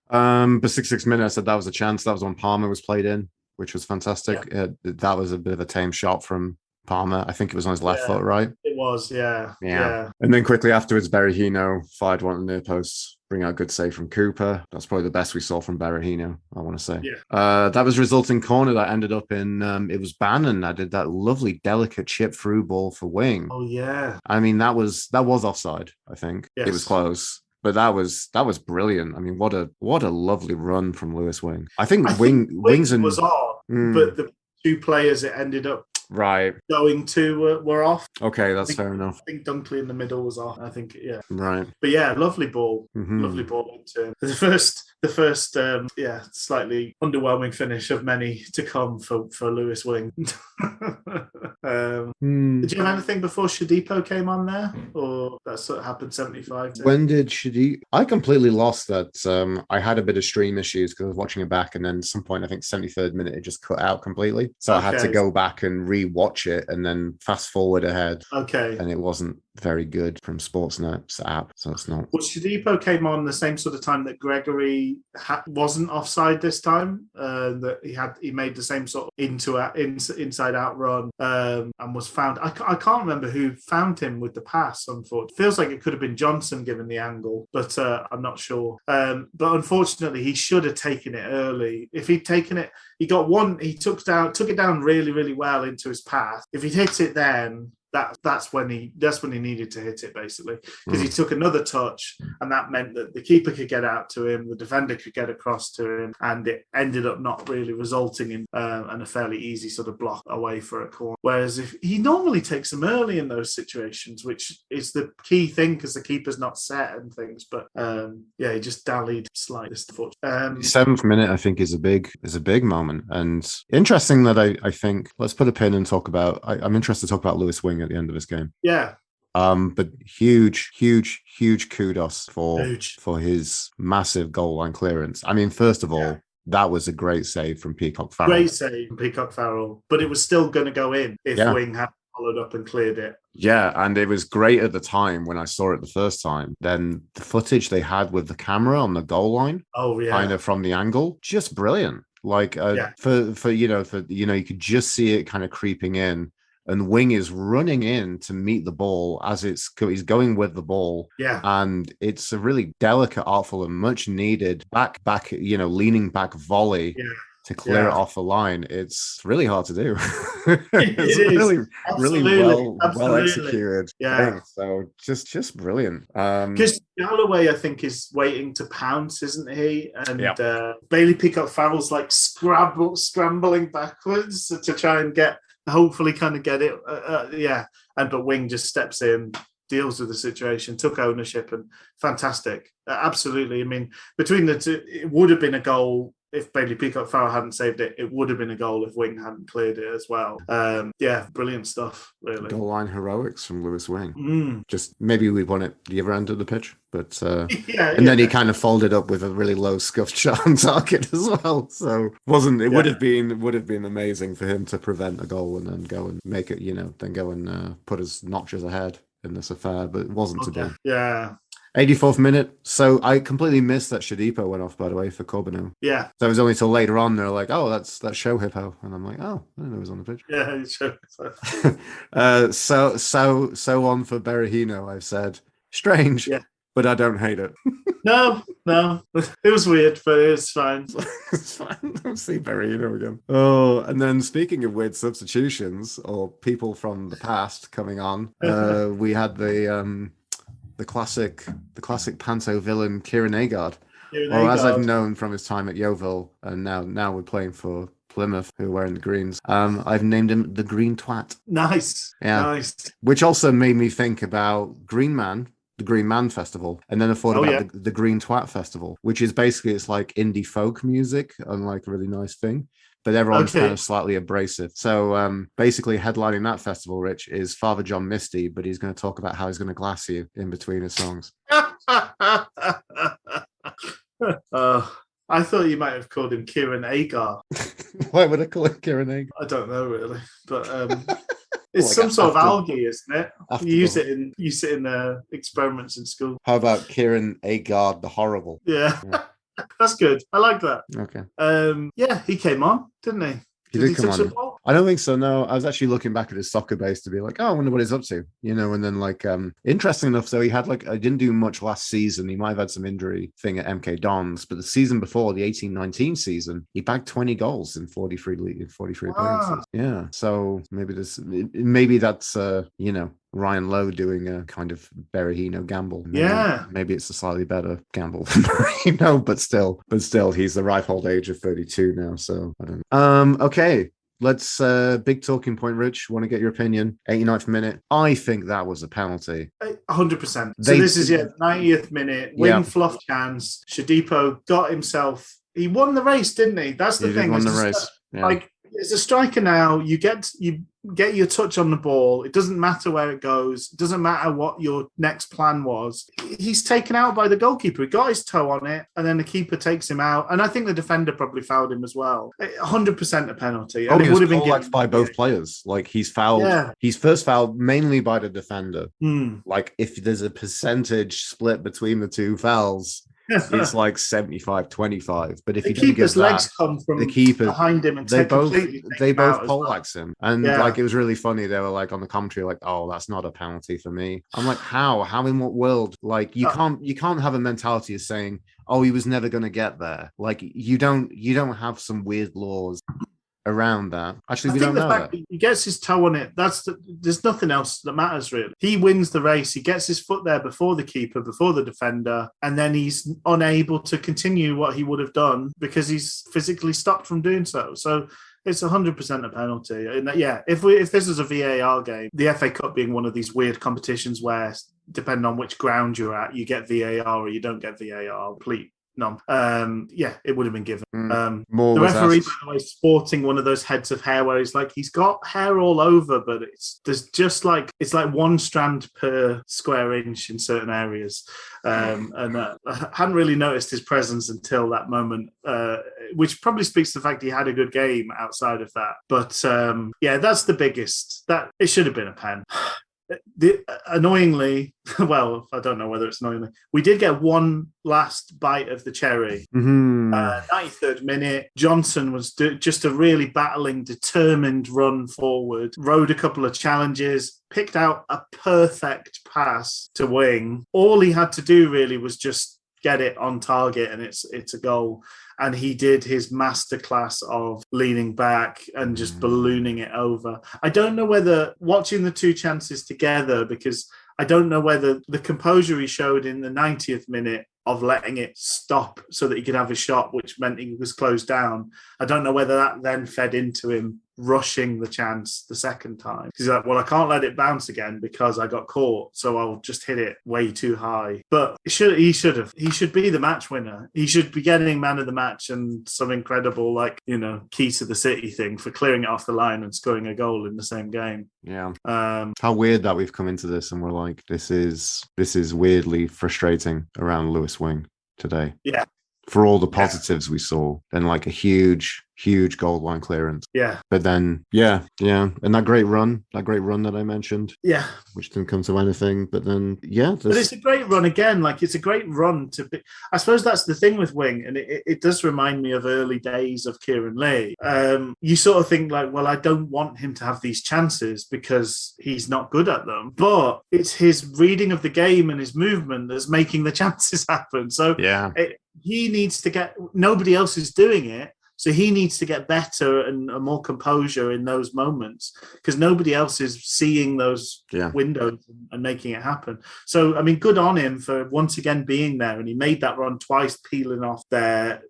But 66 minutes, I said that was a chance. That was when Palmer was played in, which was fantastic. Yeah. That was a bit of a tame shot from Palmer. I think it was on his left foot, right? It was, yeah. And then quickly afterwards, Berahino fired one at the near post, bring out a good save from Cooper. That's probably the best we saw from Berahino, I want to say. Yeah. That was resulting corner that ended up in, it was Bannon that did that lovely, delicate chip through ball for Wing. Oh, yeah. I mean, that was offside, I think. Yes. It was close. But that was brilliant. I mean, what a lovely run from Lewis Wing. I think Wings and was on, but the two players it ended up going to were off. Okay, that's fair enough. I think Dunkley in the middle was off. I think right. But yeah, lovely ball, lovely ball. The first slightly underwhelming finish of many to come for Lewis Wing. Did you have anything before Shadipo came on there, or that sort of happened 75? When did Shadipo? I completely lost that. I had a bit of stream issues because I was watching it back, and then at some point, I think 73rd minute, it just cut out completely. So I had to go back and re-watch it and then fast forward ahead. Okay, and it wasn't very good from Sportsnet's app, so it's not. Well, Shadipo came on the same sort of time that Gregory wasn't offside this time. That he made the same sort of inside out run and was found. I can't remember who found him with the pass. Unfortunately, feels like it could have been Johnson given the angle, but I'm not sure. But unfortunately, he should have taken it early. If he'd taken it, he got one. He took it down really, really well into his path. If he'd hit it then. That's when he needed to hit it, basically, because he took another touch, and that meant that the keeper could get out to him, the defender could get across to him, and it ended up not really resulting in a fairly easy sort of block away for a corner. Whereas if he normally takes them early in those situations, which is the key thing because the keeper's not set and things, but he just dallied slightly. 7th minute, I think, is a big moment, and interesting that I think let's put a pin and talk about. I'm interested to talk about Lewis Wing at the end of this game. Yeah. But huge kudos for his massive goal line clearance. I mean, first of all, that was a great save from Peacock Farrell. Great save from Peacock Farrell, but it was still going to go in if Wing had followed up and cleared it. Yeah, and it was great at the time when I saw it the first time. Then the footage they had with the camera on the goal line, kind of from the angle, just brilliant. Like for you could just see it kind of creeping in. And Wing is running in to meet the ball as he's going with the ball. Yeah. And it's a really delicate, artful, and much needed back, leaning back volley to clear it off the line. It's really hard to do. It's really well executed. Yeah. Thing. So just brilliant. Because Galloway, I think, is waiting to pounce, isn't he? And Bailey Peacock Farrell's like scrambling backwards to try and hopefully kind of get it. But Wing just steps in, deals with the situation, took ownership, and fantastic. Absolutely. I mean, between the two, it would have been a goal if Bailey Peacock Farrell hadn't saved it. It would have been a goal if Wing hadn't cleared it as well. Brilliant stuff, really. Goal line heroics from Lewis Wing. Just maybe we won it the other end of the pitch, but then he kind of folded up with a really low scuffed shot on target as well. So would have been amazing for him to prevent a goal and then go and make it, then go and put his notches ahead in this affair, but it wasn't to be. Yeah. 84th minute. So I completely missed that Shadipo went off, by the way, for Corbeanu. Yeah. So it was only till later on they're like, oh, that's Show Hippo. And I'm like, oh, I didn't know he was on the pitch. Yeah, sure. So on for Berahino, I've said. Strange. Yeah. but I don't hate it. No, it was weird, but it's fine. It's fine. See Berrino again. Oh, and then speaking of weird substitutions or people from the past coming on, we had the classic panto villain Kieran Agard. Or as I've known from his time at Yeovil, and now we're playing for Plymouth, who are wearing the greens. I've named him the Green Twat. Nice. Which also made me think about the Green Man Festival, and then I thought about the Green Twat Festival, which is basically, it's like indie folk music and like a really nice thing, but everyone's kind of slightly abrasive. So basically headlining that festival, Rich, is Father John Misty, but he's going to talk about how he's going to glass you in between his songs. I thought you might have called him Kieran Agar. Why would I call him Kieran Agar? I don't know really, but it's like some sort of algae, isn't it? You use it in experiments in school. How about Kieran Agard the Horrible? Yeah. That's good. I like that. Okay. He came on, didn't he? Did he come on? I don't think so, no. I was actually looking back at his soccer base to be like, oh, I wonder what he's up to, and then like, interesting enough, so he had I didn't do much last season. He might have had some injury thing at MK Dons, but the season before, the 18-19 season, he bagged 20 goals in 43 appearances. Yeah, so maybe that's, Ryan Lowe doing a kind of Berrino gamble. Maybe it's a slightly better gamble than Berrino, but still, he's the ripe old age of 32 now. So I don't know. Okay. Let's big talking point, Rich. Want to get your opinion? 89th minute. I think that was a penalty. 100%. So this is 90th minute. Wing fluff chance. Shadipo got himself. He won the race, didn't he? That's the thing. He won the race. Like, as a striker now, you get your touch on the ball. It doesn't matter where it goes. It doesn't matter what your next plan was. He's taken out by the goalkeeper. He got his toe on it, and then the keeper takes him out. And I think the defender probably fouled him as well. 100% a penalty. And it would have been given by both players. Like, he's fouled. Yeah. He's first fouled mainly by the defender. Like, if there's a percentage split between the two fouls, it's like 75-25. But if the keeper's legs come from the keeper behind him, and they both poleaxe him, and like, it was really funny. They were like on the commentary, like, "Oh, that's not a penalty for me." I'm like, how in what world? Like, you can't have a mentality of saying, "Oh, he was never going to get there." Like, you don't have some weird laws around that. Actually, we don't know that. He gets his toe on it. There's nothing else that matters, really. He wins the race. He gets his foot there before the keeper, before the defender, and then he's unable to continue what he would have done because he's physically stopped from doing so. So it's 100% a penalty. And if this was a VAR game, the FA Cup being one of these weird competitions where, depending on which ground you're at, you get VAR or you don't get VAR. Complete none. It would have been given. The referee, by the way, sporting one of those heads of hair where he's got hair all over, but it's like one strand per square inch in certain areas. I hadn't really noticed his presence until that moment, which probably speaks to the fact he had a good game outside of that. But that's the biggest. That it should have been a pen. Annoyingly, well, I don't know whether it's annoyingly, we did get one last bite of the cherry. 93rd minute, Johnson was just a really battling, determined run forward, rode a couple of challenges, picked out a perfect pass to Wing. All he had to do really was just get it on target, and it's a goal. And he did his masterclass of leaning back and just ballooning it over. I don't know whether watching the two chances together, because I don't know whether the composure he showed in the 90th minute of letting it stop so that he could have a shot, which meant he was closed down. I don't know whether that then fed into him rushing the chance the second time. He's like, well, I can't let it bounce again because I got caught, so I'll just hit it way too high. But he should be the match winner. He should be getting man of the match and some incredible, key to the city thing for clearing it off the line and scoring a goal in the same game. Yeah. How weird that we've come into this and we're like, this is weirdly frustrating around Lewis Wing today. Yeah. For all the positives we saw, then like a huge huge goal line clearance. Yeah. But then, yeah. And that great run that I mentioned. Yeah. Which didn't come to anything. But then, yeah. But it's a great run again. Like, it's a great run to be. I suppose that's the thing with Wing. And it does remind me of early days of Kieran Lee. You sort of think like, well, I don't want him to have these chances because he's not good at them. But it's his reading of the game and his movement that's making the chances happen. So he needs to get, nobody else is doing it. So he needs to get better and more composure in those moments because nobody else is seeing those windows and making it happen. So, I mean, good on him for once again being there. And he made that run twice, peeling off their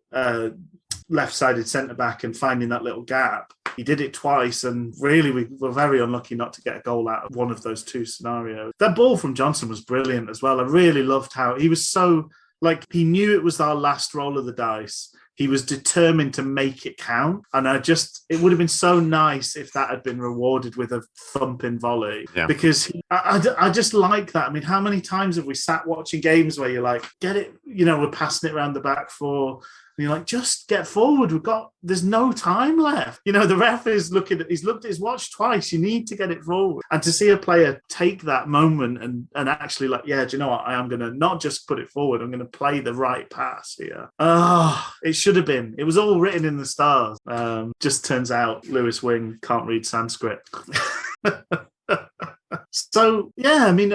left-sided centre-back and finding that little gap. He did it twice, and really we were very unlucky not to get a goal out of one of those two scenarios. That ball from Johnson was brilliant as well. I really loved how he was so, like, he knew it was our last roll of the dice. He was determined to make it count. And it would have been so nice if that had been rewarded with a thumping volley. Yeah. Because I just like that. I mean, how many times have we sat watching games where you're like, get it, we're passing it around the back four. And you're like, just get forward. There's no time left. The ref is he's looked at his watch twice. You need to get it forward. And to see a player take that moment and actually like, yeah, do you know what? I am going to not just put it forward. I'm going to play the right pass here. It should have been. It was all written in the stars. Just turns out Lewis Wing can't read Sanskrit. So, yeah, I mean,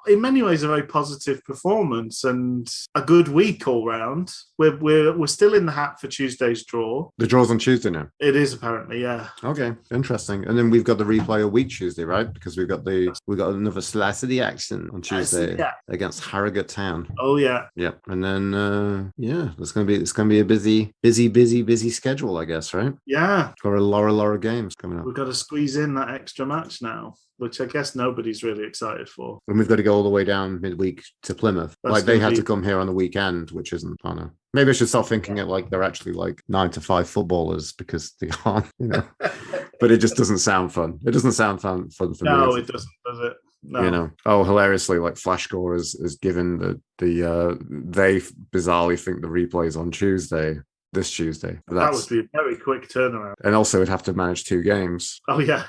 in many ways, a very positive performance and a good week all round. We're still in the hat for Tuesday's draw. The draw's on Tuesday now. It is apparently, yeah. Okay, interesting. And then we've got the replay a week Tuesday, right? Because we've got another slice of the action on Tuesday against Harrogate Town. Oh yeah, yeah. And then it's gonna be a busy schedule, I guess, right? Yeah. Got a lot of games coming up. We've got to squeeze in that extra match now, which I guess nobody's really excited for. And we've got to go all the way down midweek to Plymouth. They had to come here on the weekend, which isn't, I don't know. Maybe I should start thinking it like they're actually like 9 to 5 footballers because they aren't, But it just doesn't sound fun. It doesn't sound fun for me. No, it doesn't, does it? No. Hilariously, like Flashscore is given they bizarrely think the replay is on this Tuesday. That would be a very quick turnaround. And also it'd have to manage 2 games. Oh, yeah.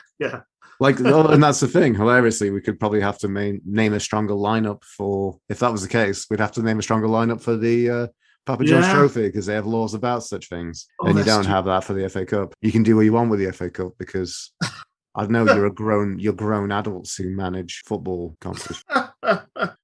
And that's the thing. Hilariously, we could probably have to name a stronger lineup for, if that was the case, we'd have to name a stronger lineup for the Papa John's Trophy because they have laws about such things. And you don't have that for the FA Cup. You can do what you want with the FA Cup because I know you're grown adults who manage football competition.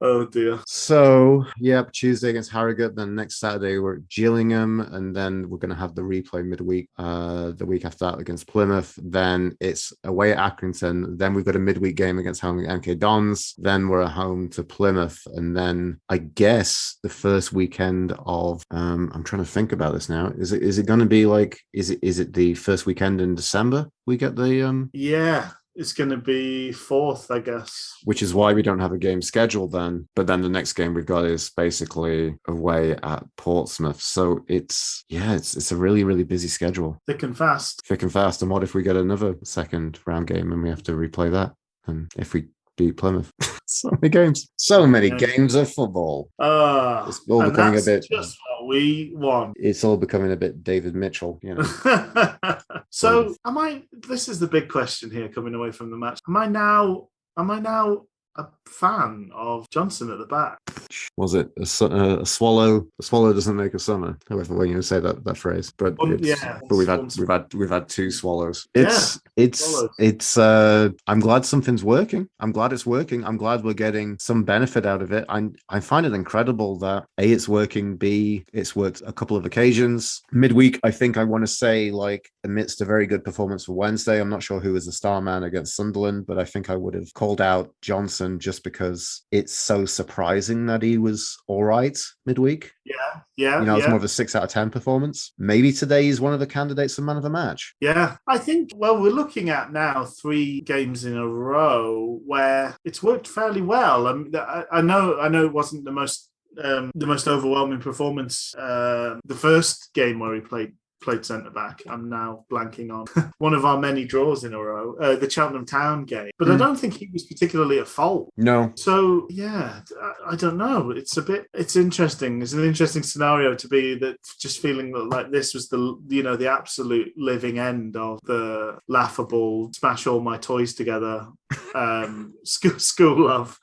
Oh dear. So Tuesday against Harrogate, then next Saturday we're at Gillingham, and then we're going to have the replay midweek. The week after that against Plymouth, then it's away at Accrington, then we've got a midweek game against home MK Dons, then we're at home to Plymouth, and then I guess the first weekend of I'm trying to think about this now. Is it going to be like is it the first weekend in December we get the It's going to be 4th, I guess. Which is why we don't have a game scheduled then. But then the next game we've got is basically away at Portsmouth. So it's a really, really busy schedule. Thick and fast. And what if we get another second round game and we have to replay that? And if we beat Plymouth? So many games of football. It's all becoming a bit... just what we want. It's all becoming a bit David Mitchell, So this is the big question here coming away from the match. Am I now a fan of Johnson at the back? Was it a swallow? A swallow doesn't make a summer. However, when you say that phrase, but we've had 2 swallows. I'm glad something's working. I'm glad it's working. I'm glad we're getting some benefit out of it. I find it incredible that A, it's working. B, it's worked a couple of occasions. Midweek, I think I want to say like amidst a very good performance for Wednesday. I'm not sure who was the star man against Sunderland, but I think I would have called out Johnson just because it's so surprising that he was all right midweek. It's more of a 6 out of 10 performance. Maybe today he's one of the candidates for man of the match. Yeah, I think, we're looking at now 3 games in a row where it's worked fairly well. I know it wasn't the most overwhelming performance the first game where he played played centre-back. I'm now blanking on one of our many draws in a row, the Cheltenham Town game. But I don't think he was particularly at fault. No. So, yeah, I don't know. It's interesting. It's an interesting scenario to be that just feeling that like this was the absolute living end of the laughable, smash all my toys together school of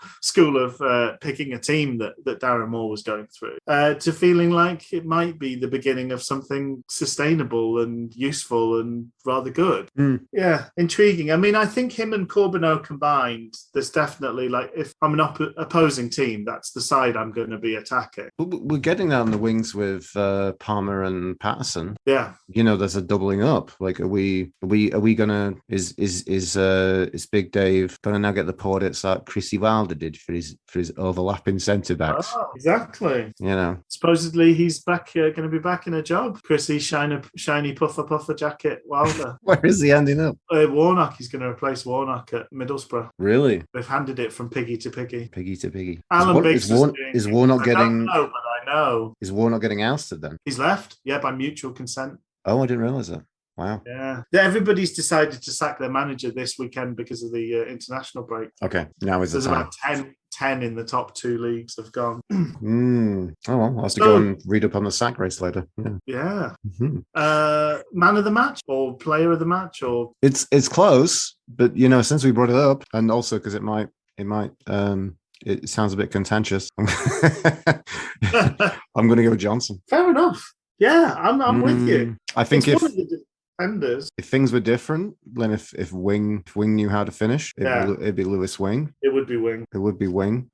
picking a team that Darren Moore was going through, to feeling like it might be the beginning of something sustainable and useful and rather good. Yeah, intriguing. I mean, I think him and Corbeanu combined, there's definitely like, if I'm an opposing team, that's the side I'm going to be attacking. We're getting that on the wings with Palmer and Patterson. Yeah, there's a doubling up. Like, are we gonna is Big Dave gonna now get the plaudits that Chrissy Wilder did for his overlapping centre backs? Oh, exactly. Supposedly he's back, going to be back in a job. Chrissy shiny puffer jacket Wilder. Where is he ending up? Warnock. He's going to replace Warnock at Middlesbrough. Really? They've handed it from piggy to piggy. Alan Biggs is Warnock getting? I don't know, but I know. Is Warnock getting ousted then? He's left. Yeah, by mutual consent. Oh, I didn't realise that. Wow. Yeah. Everybody's decided to sack their manager this weekend because of the international break. Okay. Now is the time. There's about 10 in the top 2 leagues have gone. Oh, well, I'll have to go and read up on the sack race later. Yeah. Man of the match or player of the match, or it's close, but since we brought it up, and also because it sounds a bit contentious, I'm going to go with Johnson. Fair enough. Yeah, I'm with you. I think it's if things were different, then if Wing knew how to finish, it'd be Lewis Wing. It would be Wing.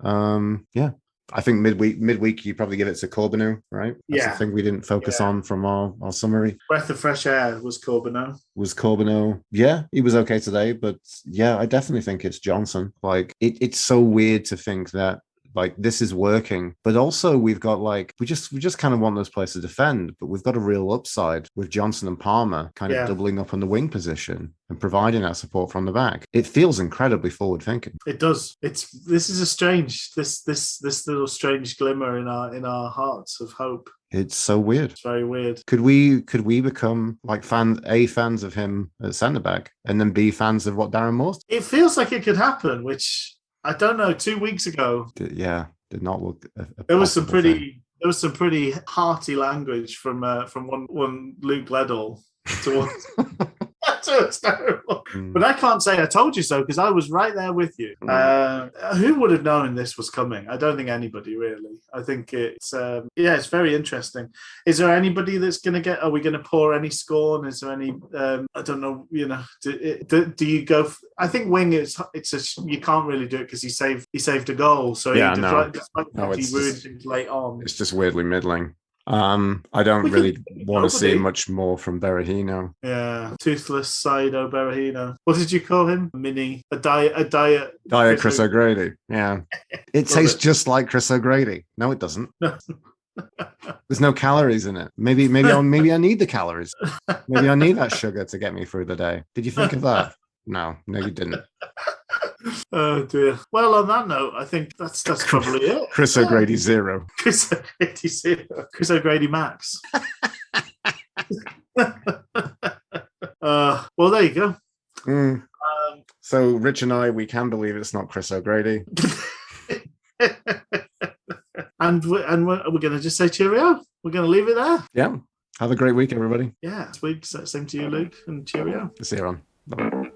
Yeah. I think midweek you probably give it to Corbeanu, right? That's the thing we didn't focus on from our summary. Breath of fresh air was Corbeanu. Yeah, he was okay today, but yeah, I definitely think it's Johnson. Like it's so weird to think that like this is working, but also we've got like we just kind of want those players to defend, but we've got a real upside with Johnson and Palmer kind of doubling up on the wing position and providing that support from the back. It feels incredibly forward thinking. It does. This is a strange this little strange glimmer in our hearts of hope. It's so weird. It's very weird. Could we become like fans of him at centre back, and then B fans of what Darren Moore's? It feels like it could happen, which I don't know. 2 weeks ago, did not look. There was some pretty hearty language from one Luke Leddell towards. It's terrible. But I can't say I told you so because I was right there with you. Who would have known this was coming? I don't think anybody really. I think it's it's very interesting. Is there anybody that's going to get? Are we going to pour any scorn? Is there any? I don't know. Do you go? I think Wing is. You can't really do it because he saved a goal. So he ruined things late on. It's just weirdly middling. I don't really want to see much more from Berahino. Yeah, toothless Saido Berahino. What did you call him? A diet Chris O'Grady. Yeah, it tastes just like Chris O'Grady. No, it doesn't. There's no calories in it. Maybe I need the calories. Maybe I need that sugar to get me through the day. Did you think of that? No, you didn't. Oh dear. Well, on that note, I think that's probably it. Chris O'Grady 0. Chris O'Grady 0. Chris O'Grady Max. Well, there you go. So Rich and I, we can believe it's not Chris O'Grady. and we're going to just say cheerio. We're going to leave it there. Yeah. Have a great week, everybody. Yeah. This week, same to you, Luke, and cheerio. See you on. Bye-bye.